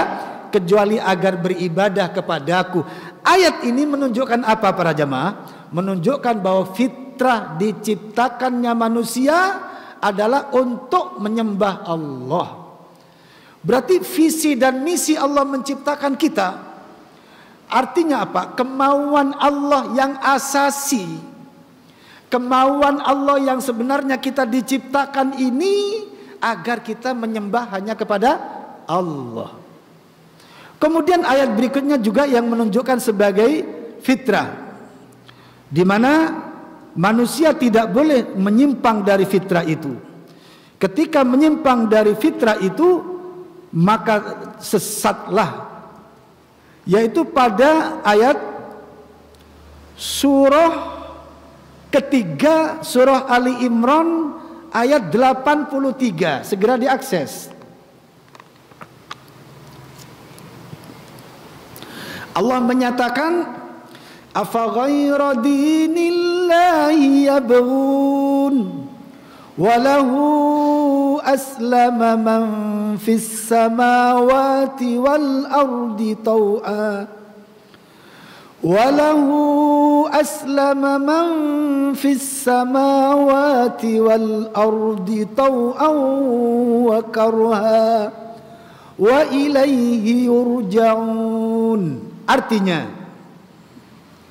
kecuali agar beribadah kepadaku. Ayat ini menunjukkan apa para jamaah? Menunjukkan bahwa fitrah diciptakannya manusia adalah untuk menyembah Allah. Berarti visi dan misi Allah menciptakan kita artinya apa? Kemauan Allah yang asasi, kemauan Allah yang sebenarnya kita diciptakan ini agar kita menyembah hanya kepada Allah. Kemudian ayat berikutnya juga yang menunjukkan sebagai fitrah, di mana manusia tidak boleh menyimpang dari fitrah itu. Ketika menyimpang dari fitrah itu, maka sesatlah. Yaitu pada ayat surah ketiga surah Ali Imran ayat 83, segera diakses. Allah menyatakan, afa ghaira dinillahi yabghun walahu aslama man fis samawati wal ardi tau'a walahu aslama man fis samawati wal ardi tau'an wa karha wa ilaihi yurja'un. Artinya,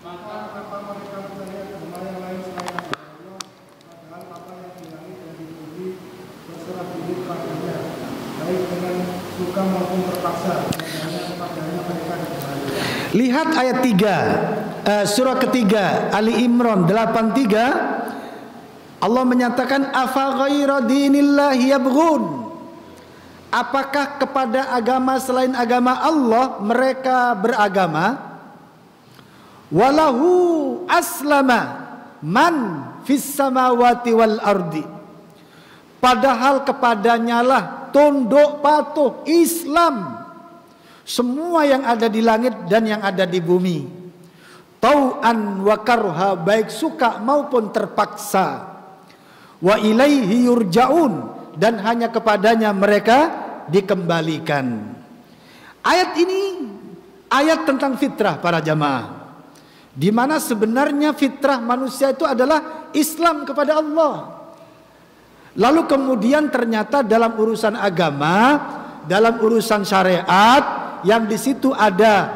maka apa mereka percaya kepada yang lain selain Allah, padahal apa yang di langit dan di bumi berserah diri padanya, baik dengan suka maupun terpaksa, dan hanya kepadanya mereka kembali. Lihat ayat 3 surah ketiga Ali Imran 83. Allah menyatakan, afa ghaira dinillahi yabghun. Apakah kepada agama selain agama Allah mereka beragama? Walahu aslama man fis samawati wal ardi. Padahal kepadanya lah tunduk patuh Islam semua yang ada di langit dan yang ada di bumi. Tau'an wa karha, baik suka maupun terpaksa. Wa ilaihi yurja'un, dan hanya kepadanya mereka dikembalikan. Ayat ini ayat tentang fitrah para jamaah, di mana sebenarnya fitrah manusia itu adalah Islam kepada Allah. Lalu kemudian ternyata dalam urusan agama, dalam urusan syariat, yang di situ ada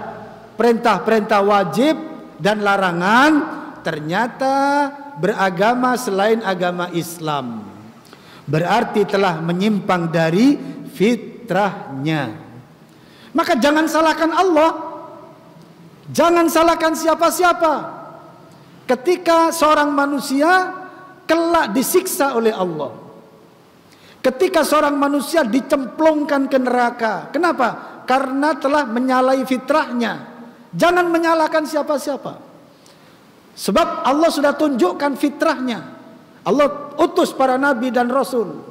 perintah-perintah wajib dan larangan, ternyata beragama selain agama Islam berarti telah menyimpang dari fitrahnya. Maka jangan salahkan Allah, jangan salahkan siapa-siapa. Ketika seorang manusia kelak disiksa oleh Allah, ketika seorang manusia dicemplungkan ke neraka, kenapa? Karena telah menyalahi fitrahnya. Jangan menyalahkan siapa-siapa, sebab Allah sudah tunjukkan fitrahnya. Allah utus para nabi dan rasul.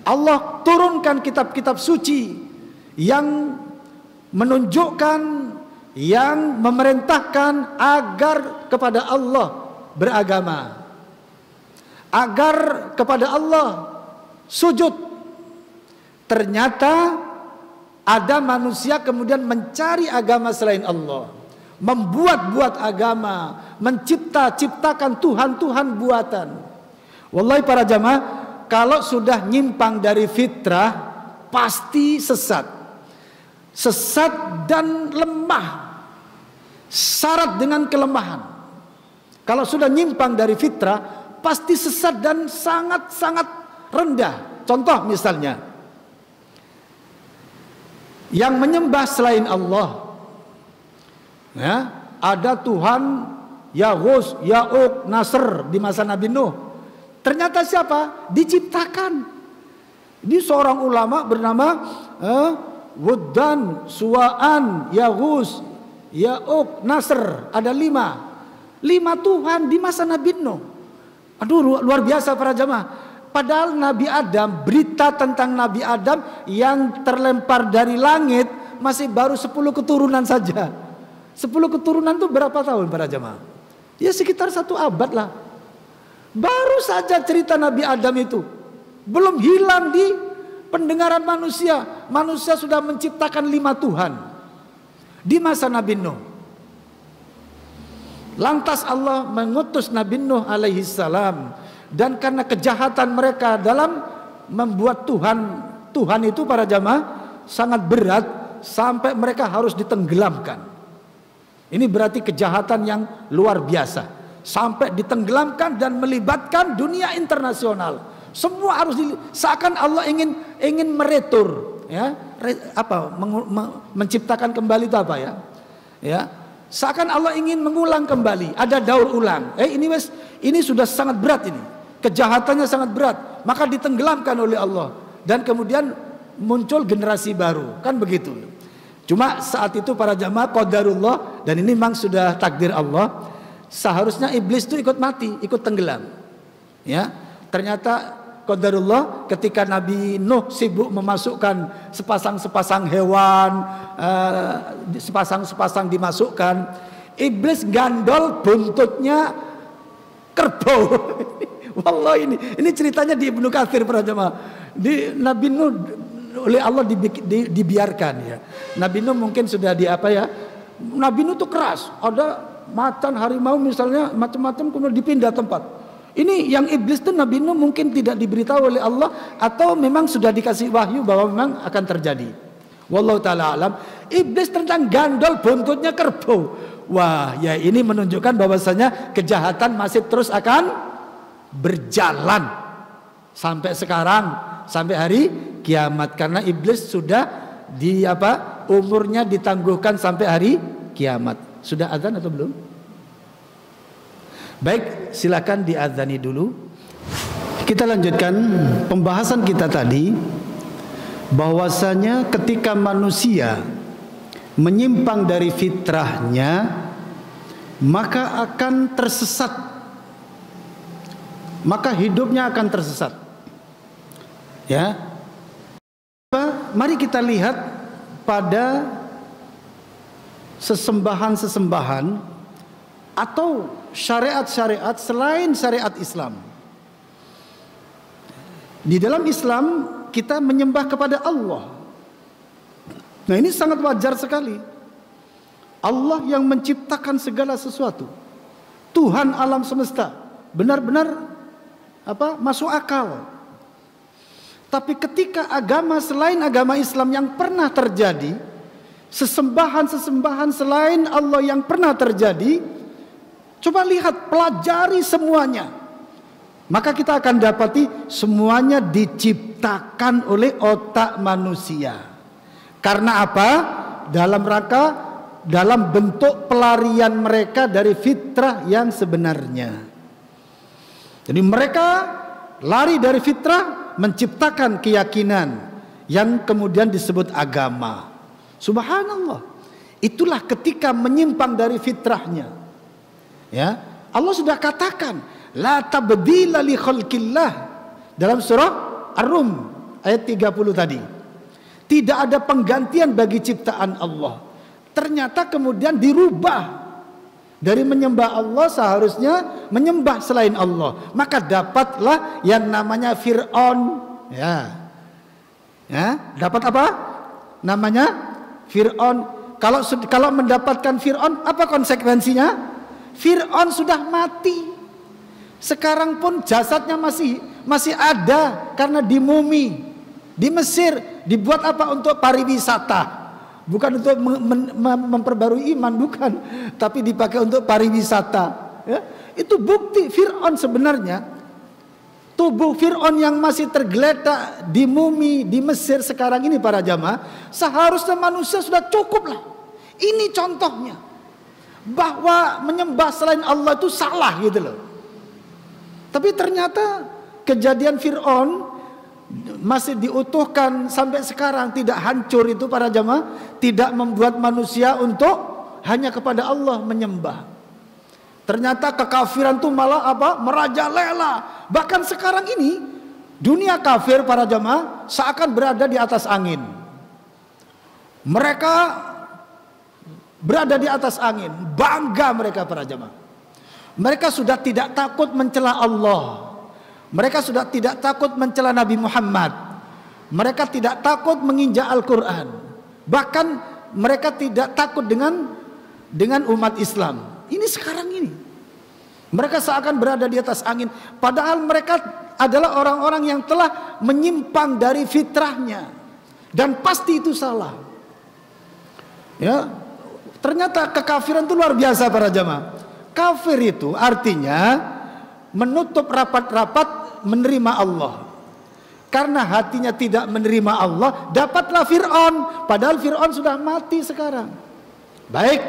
Allah turunkan kitab-kitab suci yang menunjukkan, yang memerintahkan agar kepada Allah beragama, agar kepada Allah sujud. Ternyata ada manusia kemudian mencari agama selain Allah, membuat-buat agama, ciptakan Tuhan-Tuhan buatan. Wallahi para jamaah, kalau sudah nyimpang dari fitrah pasti sesat. Sesat dan lemah, syarat dengan kelemahan. Kalau sudah nyimpang dari fitrah pasti sesat dan sangat-sangat rendah. Contoh misalnya, yang menyembah selain Allah, ya, ada Tuhan Yahus, Ya'uq, Nasr di masa Nabi Nuh. Ternyata siapa? Diciptakan. Ini seorang ulama bernama Wuddan, Suwa'an, Yahus, Ya'uq, Nasr. Ada 5 Tuhan di masa Nabi Nuh. Aduh, luar biasa para jamaah. Padahal Nabi Adam, berita tentang Nabi Adam yang terlempar dari langit masih baru 10 keturunan saja. 10 keturunan itu berapa tahun para jamaah? Ya sekitar 1 abad lah. Baru saja cerita Nabi Adam itu. Belum hilang di pendengaran manusia. Manusia sudah menciptakan 5 Tuhan di masa Nabi Nuh. Lantas Allah mengutus Nabi Nuh alaihi salam, dan karena kejahatan mereka dalam membuat Tuhan itu para jamaah sangat berat sampai mereka harus ditenggelamkan. Ini berarti kejahatan yang luar biasa, sampai ditenggelamkan dan melibatkan dunia internasional. Semua harus seakan Allah ingin meretur, ya, menciptakan kembali itu apa ya? Ya. Seakan Allah ingin mengulang kembali, ada daur ulang. Ini sudah sangat berat ini. Kejahatannya sangat berat, maka ditenggelamkan oleh Allah dan kemudian muncul generasi baru, kan begitu. Cuma saat itu para jamaah qadarullah, dan ini memang sudah takdir Allah. Seharusnya iblis itu ikut mati, ikut tenggelam. Ya, ternyata qadarullah ketika Nabi Nuh sibuk memasukkan sepasang hewan, sepasang dimasukkan, iblis gandol buntutnya kerbau. Wallah, ini ceritanya di Ibnu Katsir para jemaah. Di Nabi Nuh oleh Allah dibiarkan ya. Nabi Nuh mungkin sudah Nabi Nuh itu keras, ada macan harimau misalnya macam-macam, kemudian dipindah tempat. Ini yang iblis itu Nabi Nuh mungkin tidak diberitahu oleh Allah, atau memang sudah dikasih wahyu bahwa memang akan terjadi. Wallahu ta'ala alam. Iblis tentang gandol buntutnya kerbau. Wah, ya ini menunjukkan bahwasanya kejahatan masih terus akan berjalan sampai sekarang, sampai hari kiamat, karena iblis sudah umurnya ditangguhkan sampai hari kiamat. Sudah azan atau belum? Baik, silakan diazani dulu. Kita lanjutkan pembahasan kita tadi, bahwasanya ketika manusia menyimpang dari fitrahnya, maka akan tersesat, maka hidupnya akan tersesat. Ya, mari kita lihat pada sesembahan atau syariat-syariat selain syariat Islam. Di dalam Islam kita menyembah kepada Allah. Nah, ini sangat wajar sekali. Allah yang menciptakan segala sesuatu, Tuhan alam semesta, benar-benar masuk akal. Tapi ketika agama selain agama Islam yang pernah terjadi, sesembahan selain Allah yang pernah terjadi, coba lihat, pelajari semuanya, maka kita akan dapati semuanya diciptakan oleh otak manusia. Karena apa? Dalam bentuk pelarian mereka dari fitrah yang sebenarnya. Jadi mereka lari dari fitrah, menciptakan keyakinan yang kemudian disebut agama. Subhanallah. Itulah ketika menyimpang dari fitrahnya. Ya, Allah sudah katakan, la tabdila li khalqillah dalam surah Ar-Rum ayat 30 tadi. Tidak ada penggantian bagi ciptaan Allah. Ternyata kemudian dirubah. Dari menyembah Allah seharusnya menyembah selain Allah. Maka dapatlah yang namanya Fir'aun. Ya, dapat apa? Namanya Fir'aun. Kalau mendapatkan Fir'aun, apa konsekuensinya? Fir'aun sudah mati. Sekarang pun jasadnya masih ada karena dimumi di Mesir. Dibuat apa? Untuk pariwisata, bukan untuk memperbarui iman, bukan, tapi dipakai untuk pariwisata. Ya, itu bukti Fir'aun sebenarnya. Tubuh Fir'aun yang masih tergeletak di mumi di Mesir sekarang ini para jamaah, seharusnya manusia sudah cukup lah. Ini contohnya bahwa menyembah selain Allah itu salah gitu loh. Tapi ternyata kejadian Fir'aun masih diutuhkan sampai sekarang, tidak hancur itu para jamaah, tidak membuat manusia untuk hanya kepada Allah menyembah. Ternyata kekafiran itu malah apa? Merajalela. Bahkan sekarang ini dunia kafir para jamaah seakan berada di atas angin. Mereka berada di atas angin, bangga mereka para jamaah. Mereka sudah tidak takut mencela Allah. Mereka sudah tidak takut mencela Nabi Muhammad. Mereka tidak takut menginjak Al-Quran. Bahkan mereka tidak takut dengan umat Islam. Ini sekarang ini mereka seakan berada di atas angin, padahal mereka adalah orang-orang yang telah menyimpang dari fitrahnya, dan pasti itu salah. Ya, ternyata kekafiran itu luar biasa para jamaah. Kafir itu artinya menutup rapat-rapat menerima Allah. Karena hatinya tidak menerima Allah, dapatlah Fir'aun, padahal Fir'aun sudah mati sekarang. Baik,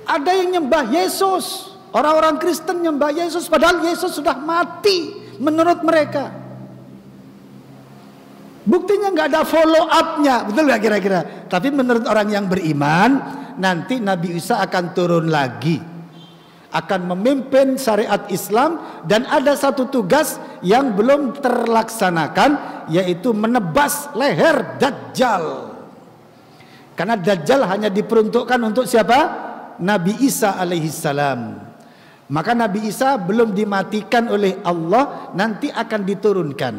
ada yang nyembah Yesus, orang-orang Kristen nyembah Yesus, padahal Yesus sudah mati menurut mereka. Buktinya nggak ada follow up-nya, betul nggak kira-kira? Tapi menurut orang yang beriman, nanti Nabi Isa akan turun lagi, akan memimpin syariat Islam, dan ada satu tugas yang belum terlaksanakan, yaitu menebas leher Dajjal. Karena Dajjal hanya diperuntukkan untuk siapa? Nabi Isa alaihissalam. Maka Nabi Isa belum dimatikan oleh Allah, nanti akan diturunkan.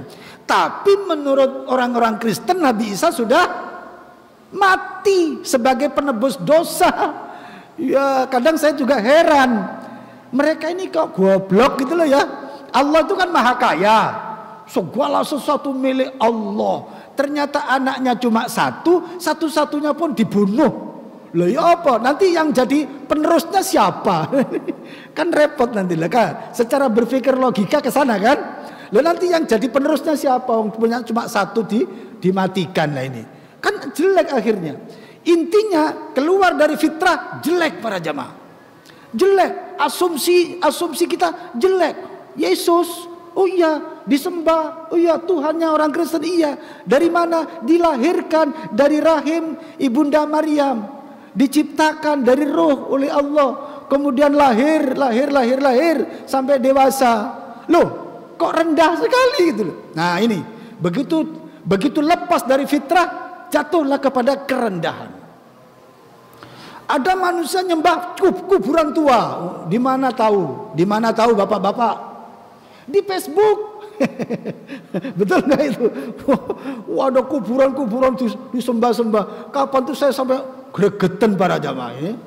Tapi menurut orang-orang Kristen, Nabi Isa sudah mati sebagai penebus dosa. Ya, kadang saya juga heran, mereka ini kok goblok gitu loh ya. Allah itu kan maha kaya, segala sesuatu milik Allah. Ternyata anaknya cuma satu-satunya pun dibunuh. Loh ya apa? Nanti yang jadi penerusnya siapa? Kan repot nanti lah kan. Secara berpikir logika ke sana kan. Loh nanti yang jadi penerusnya siapa? Yang punya cuma satu dimatikan lah ini. Kan jelek akhirnya. Intinya keluar dari fitrah jelek para jamaah. Jelek, asumsi kita jelek. Yesus, oh iya disembah, oh iya Tuhannya orang Kristen, iya. Dari mana? Dilahirkan dari rahim Ibunda Maryam. Diciptakan dari roh oleh Allah, kemudian lahir sampai dewasa. Loh, kok rendah sekali gitu loh. Nah ini begitu lepas dari fitrah, jatuhlah kepada kerendahan. Ada manusia nyembah kuburan tua. Di mana tahu bapak-bapak? Di Facebook. Betul nggak itu? Wah, ada kuburan disembah-sembah. Kapan tuh saya sampai gregetan para jamaah ini.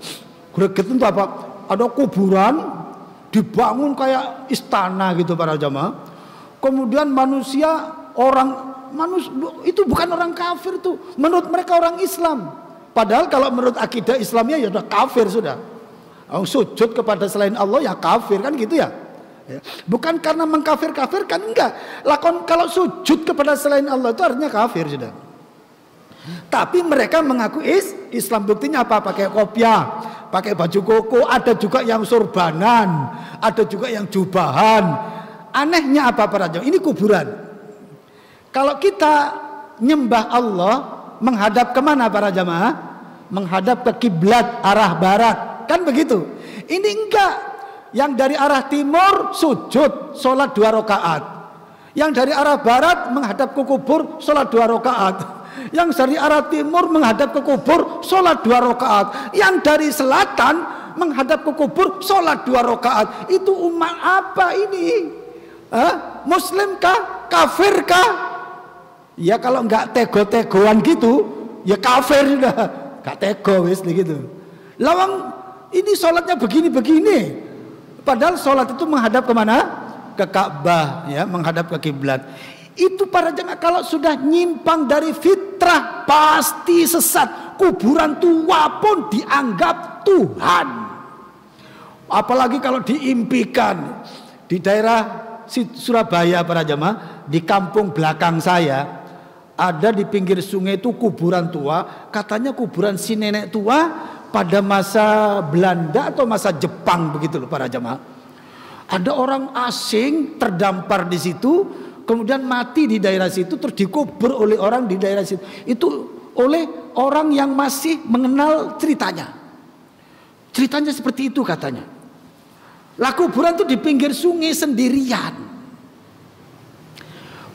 Gregetan itu apa? Ada kuburan dibangun kayak istana gitu para jamaah. Kemudian manusia itu bukan orang kafir tuh. Menurut mereka orang Islam. Padahal kalau menurut akidah Islamnya ya sudah kafir sudah. Sujud kepada selain Allah ya kafir kan gitu ya. Bukan karena mengkafir-kafirkan, enggak. Kalau sujud kepada selain Allah itu artinya kafir sudah. Tapi mereka mengaku Islam. Buktinya apa? Pakai kopiah, pakai baju koko, ada juga yang surbanan, ada juga yang jubahan. Anehnya apa para jamaah? Ini kuburan. Kalau kita nyembah Allah, menghadap kemana para jamaah? Menghadap ke kiblat arah barat, kan begitu? Ini enggak. Yang dari arah timur sujud, sholat 2 rakaat. Yang dari arah barat menghadap ke kubur, sholat 2 rakaat. Yang dari arah timur menghadap ke kubur, sholat 2 rakaat. Yang dari selatan menghadap ke kubur, sholat 2 rakaat. Itu umat apa ini? Muslim kah? Kafir kah? Ya kalau nggak tego-tegoan gitu, ya kafir sudah. gak tega wis gitu. Lawang ini sholatnya begini-begini. Padahal sholat itu menghadap kemana? Ke Ka'bah, ya, menghadap ke kiblat. Itu para jemaah kalau sudah nyimpang dari fitrah pasti sesat. Kuburan tua pun dianggap Tuhan. Apalagi kalau diimpikan. Di daerah Surabaya para jemaah, di kampung belakang saya ada di pinggir sungai itu kuburan tua. Katanya kuburan si nenek tua pada masa Belanda atau masa Jepang begitu loh para jemaah. Ada orang asing terdampar di situ, kemudian mati di daerah situ, terus dikubur oleh orang di daerah situ. Itu oleh orang yang masih mengenal ceritanya. Ceritanya seperti itu katanya. Lah kuburan itu di pinggir sungai sendirian.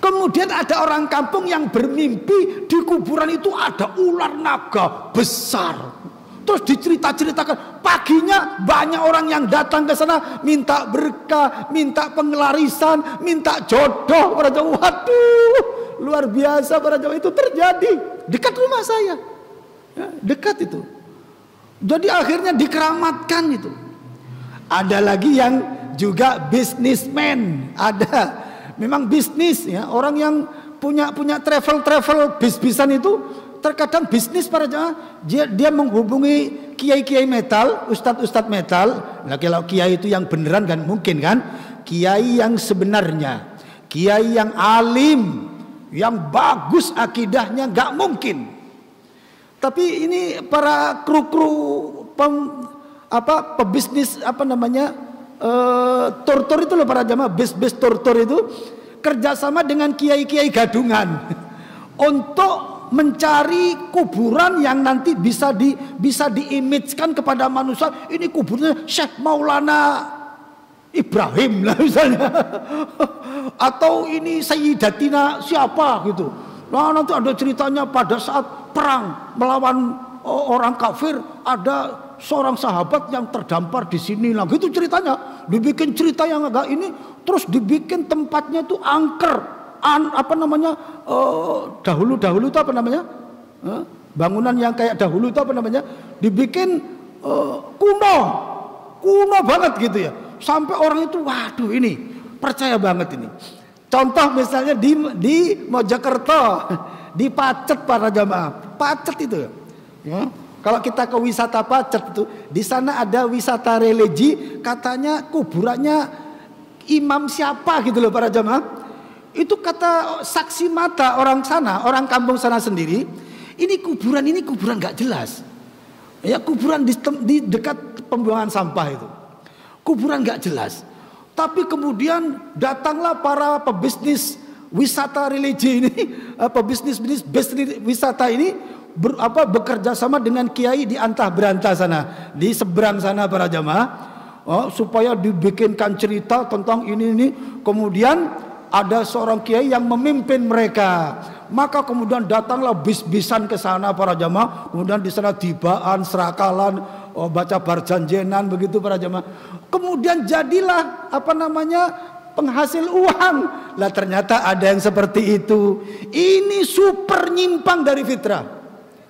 Kemudian ada orang kampung yang bermimpi di kuburan itu ada ular naga besar. Terus dicerita-ceritakan. Paginya banyak orang yang datang ke sana minta berkah, minta pengelarisan, minta jodoh. Waduh, luar biasa para jemaah, itu terjadi dekat rumah saya, ya, dekat itu. Jadi akhirnya dikeramatkan itu. Ada lagi yang juga bisnismen, ada memang bisnis, ya, orang yang punya travel bis-bisan itu terkadang bisnis para jemaah. Dia menghubungi kiai-kiai metal, ustadz-ustadz metal. Nah, kalau kiai itu yang beneran kan mungkin kan, kiai yang sebenarnya, kiai yang alim, yang bagus akidahnya nggak mungkin. Tapi ini para kru-kru pebisnis tur-tur itu loh para jamaah, bis tur-tur itu kerjasama dengan kiai-kiai gadungan untuk mencari kuburan yang nanti bisa diimage-kan kepada manusia. Ini kuburnya Syekh Maulana Ibrahim lah misalnya, atau ini Sayyidatina siapa gitu. Nah nanti ada ceritanya pada saat perang melawan orang kafir, ada seorang sahabat yang terdampar di sini lah, gitu ceritanya. Dibikin cerita yang agak ini, terus dibikin tempatnya itu angker, dahulu itu apa namanya, bangunan yang kayak dahulu itu apa namanya, dibikin kuno banget gitu ya, sampai orang itu waduh ini percaya banget ini. Contoh misalnya di Mojokerto, di Pacet para jamaah, Pacet itu ya. Kalau kita ke wisata Pacet itu, di sana ada wisata religi, katanya kuburannya imam siapa gitu loh para jamaah. Itu kata saksi mata orang sana, orang kampung sana sendiri. Ini kuburan nggak jelas. Ya kuburan di dekat pembuangan sampah itu. Kuburan nggak jelas. Tapi kemudian datanglah para pebisnis wisata religi ini, pebisnis wisata ini bekerja sama dengan kiai di antah berantah sana, di seberang sana para jamaah, supaya dibikinkan cerita tentang ini. Kemudian ada seorang kiai yang memimpin mereka, maka kemudian datanglah bis-bisan ke sana para jamaah. Kemudian di sana tibaan, serakalan, baca barjanjenan begitu para jamaah. Kemudian jadilah penghasil uang. Lah ternyata ada yang seperti itu. Ini super nyimpang dari fitrah.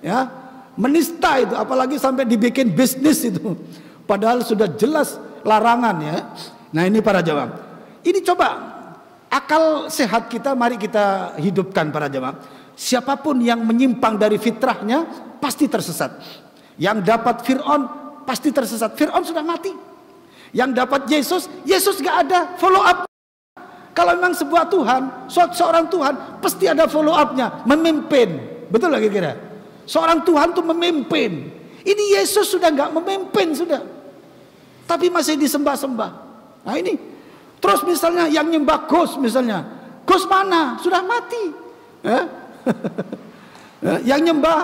Ya, menista itu, apalagi sampai dibikin bisnis itu, padahal sudah jelas larangan ya. Nah ini para jamaah, ini coba akal sehat kita mari kita hidupkan para jamaah. Siapapun yang menyimpang dari fitrahnya pasti tersesat. Yang dapat Fir'aun pasti tersesat. Fir'aun sudah mati. Yang dapat Yesus gak ada follow up. Kalau memang sebuah Tuhan, seorang Tuhan pasti ada follow upnya, memimpin. Betul lagi kira? Seorang Tuhan tuh memimpin. Ini Yesus sudah nggak memimpin sudah, tapi masih disembah-sembah. Nah ini. Terus misalnya yang nyembah Gus misalnya, Gus mana? Sudah mati. Yang nyembah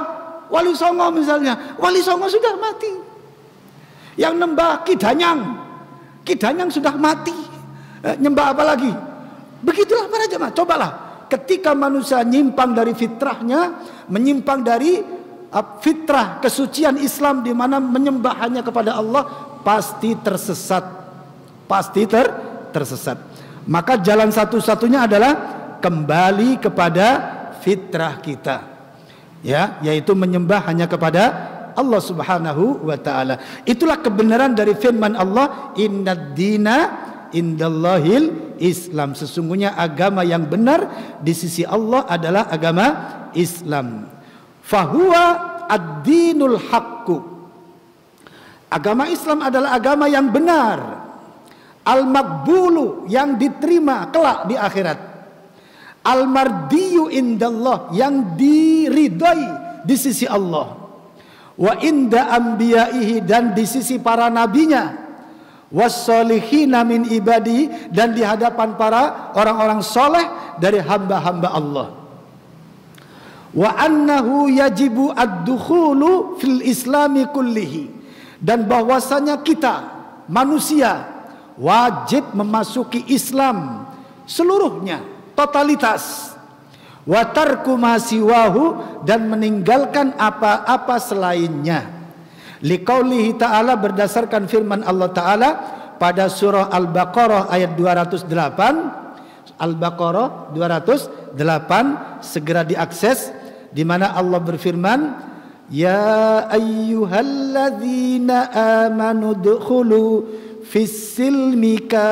Wali Songo misalnya, Wali Songo sudah mati. Yang nyembah Kidanyang sudah mati. Nyembah apa lagi? Begitulah para jemaah. Cobalah. Ketika manusia nyimpang dari fitrahnya, menyimpang dari fitrah kesucian Islam di mana menyembah hanya kepada Allah, pasti tersesat. Pasti tersesat. Maka jalan satu-satunya adalah kembali kepada fitrah kita. Ya, yaitu menyembah hanya kepada Allah Subhanahu wa taala. Itulah kebenaran dari firman Allah, innad dina indallahil Islam. Sesungguhnya agama yang benar di sisi Allah adalah agama Islam. Fahuwa ad-dinul haqqu. Agama Islam adalah agama yang benar. Al-maqbulu, yang diterima kelak di akhirat. Al-mardiyu indallah, yang diridhai di sisi Allah. Wa inda anbiya'ihi, dan di sisi para nabinya. Was-solihina min ibadi, dan di hadapan para orang-orang soleh dari hamba-hamba Allah. Wa annahu yajibu ad-dukhulu fil islami kullihi, dan bahwasanya kita manusia wajib memasuki Islam seluruhnya, totalitas. Wa tarku ma siwahu, dan meninggalkan apa-apa selainnya. Liqaulihi ta'ala, berdasarkan firman Allah Ta'ala pada surah Al-Baqarah ayat 208. Al-Baqarah 208, segera diakses, di mana Allah berfirman, ya ayyuhalladzina amanu dukhulu fis-silmi kaffah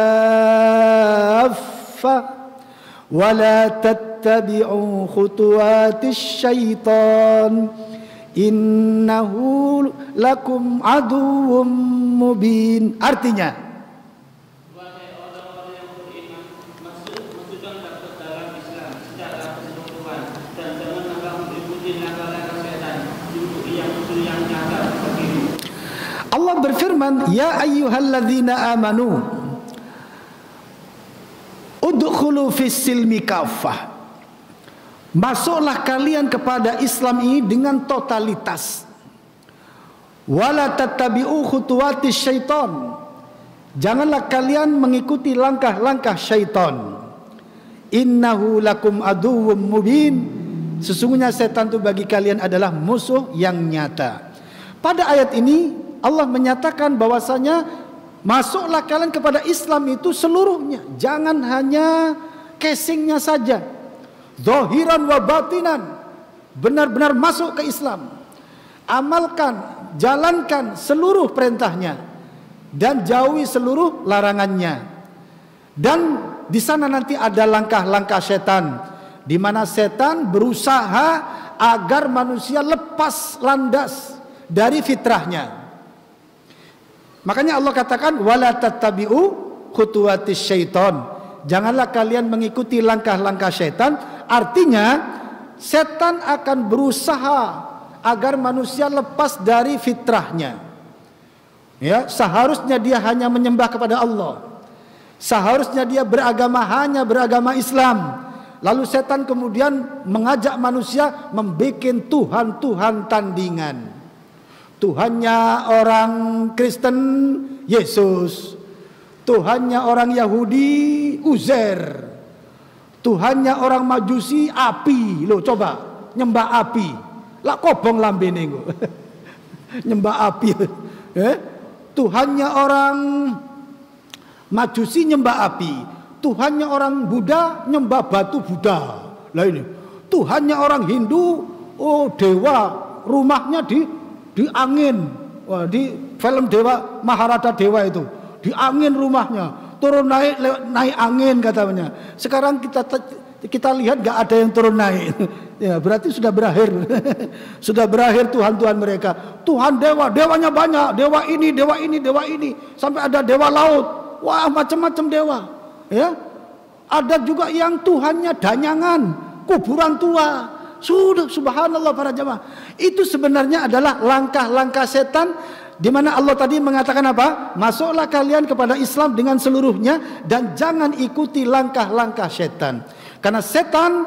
wa la tattabi'u khutuwatis syaitan innahu lakum aduwwum mubin. Artinya, Allah berfirman, ya ayyuhalladzina amanu udkhulu fis-silmi kaffah. Masuklah kalian kepada Islam ini dengan totalitas. Wala tattabi'u khutuwatis syaitan. Janganlah kalian mengikuti langkah-langkah syaitan. Innahu lakum aduwwum mubin. Sesungguhnya setan itu bagi kalian adalah musuh yang nyata. Pada ayat ini Allah menyatakan bahwasanya masuklah kalian kepada Islam itu seluruhnya, jangan hanya casingnya saja, zahiran wa batinan, benar-benar masuk ke Islam, amalkan, jalankan seluruh perintahnya dan jauhi seluruh larangannya. Dan di sana nanti ada langkah-langkah setan, di mana setan berusaha agar manusia lepas landas dari fitrahnya. Makanya Allah katakan wala tattabi'u khutuwatis syaitan. Janganlah kalian mengikuti langkah-langkah setan. Artinya setan akan berusaha agar manusia lepas dari fitrahnya. Ya, seharusnya dia hanya menyembah kepada Allah. Seharusnya dia hanya beragama Islam. Lalu setan kemudian mengajak manusia membuat Tuhan-Tuhan tandingan. Tuhannya orang Kristen Yesus, Tuhannya orang Yahudi Uzair, Tuhannya orang Majusi api. Loh coba nyembah api, lah kobong lambene nggo. Nyembah api. Tuhannya orang Majusi nyembah api, Tuhannya orang Buddha nyembah batu Buddha. Lah ini Tuhannya orang Hindu, oh dewa, rumahnya di angin. Wah, di film Dewa Maharata Dewa itu di angin rumahnya, turun naik angin katanya. Sekarang kita lihat gak ada yang turun naik. Ya berarti sudah berakhir. Sudah berakhir Tuhan-Tuhan mereka. Tuhan dewanya banyak, dewa ini, sampai ada dewa laut. Wah, macam-macam dewa. Ya, ada juga yang Tuhannya danyangan, kuburan tua. Sudah, subhanallah para jamaah. Itu sebenarnya adalah langkah-langkah setan, di mana Allah tadi mengatakan apa? Masuklah kalian kepada Islam dengan seluruhnya dan jangan ikuti langkah-langkah setan. Karena setan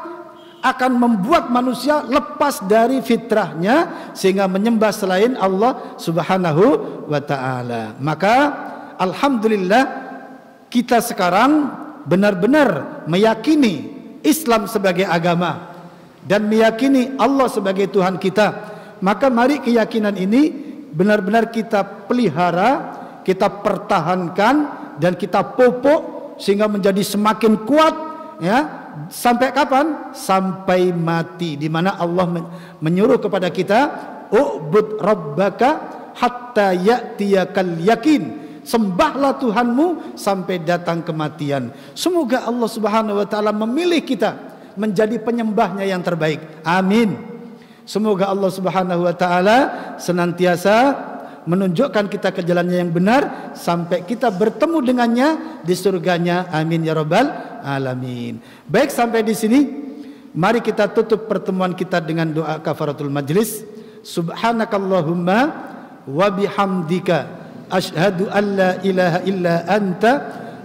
akan membuat manusia lepas dari fitrahnya sehingga menyembah selain Allah Subhanahu wa taala. Maka alhamdulillah kita sekarang benar-benar meyakini Islam sebagai agama dan meyakini Allah sebagai Tuhan kita. Maka mari keyakinan ini benar-benar kita pelihara, kita pertahankan dan kita pupuk sehingga menjadi semakin kuat, ya. Sampai kapan? Sampai mati. Di mana Allah menyuruh kepada kita u'bud rabbaka hatta ya'tiyakal yakin. Sembahlah Tuhanmu sampai datang kematian. Semoga Allah Subhanahu wa taala memilih kita menjadi penyembahnya yang terbaik. Amin. Semoga Allah Subhanahu wa taala senantiasa menunjukkan kita ke jalannya yang benar sampai kita bertemu dengannya di surganya. Amin ya rabbal alamin. Baik, sampai di sini mari kita tutup pertemuan kita dengan doa kafaratul majlis. Subhanakallahumma wa bihamdika asyhadu an la ilaha illa anta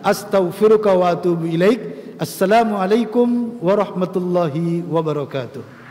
astaghfiruka wa atubu ilaik. Assalamualaikum warahmatullahi wabarakatuh.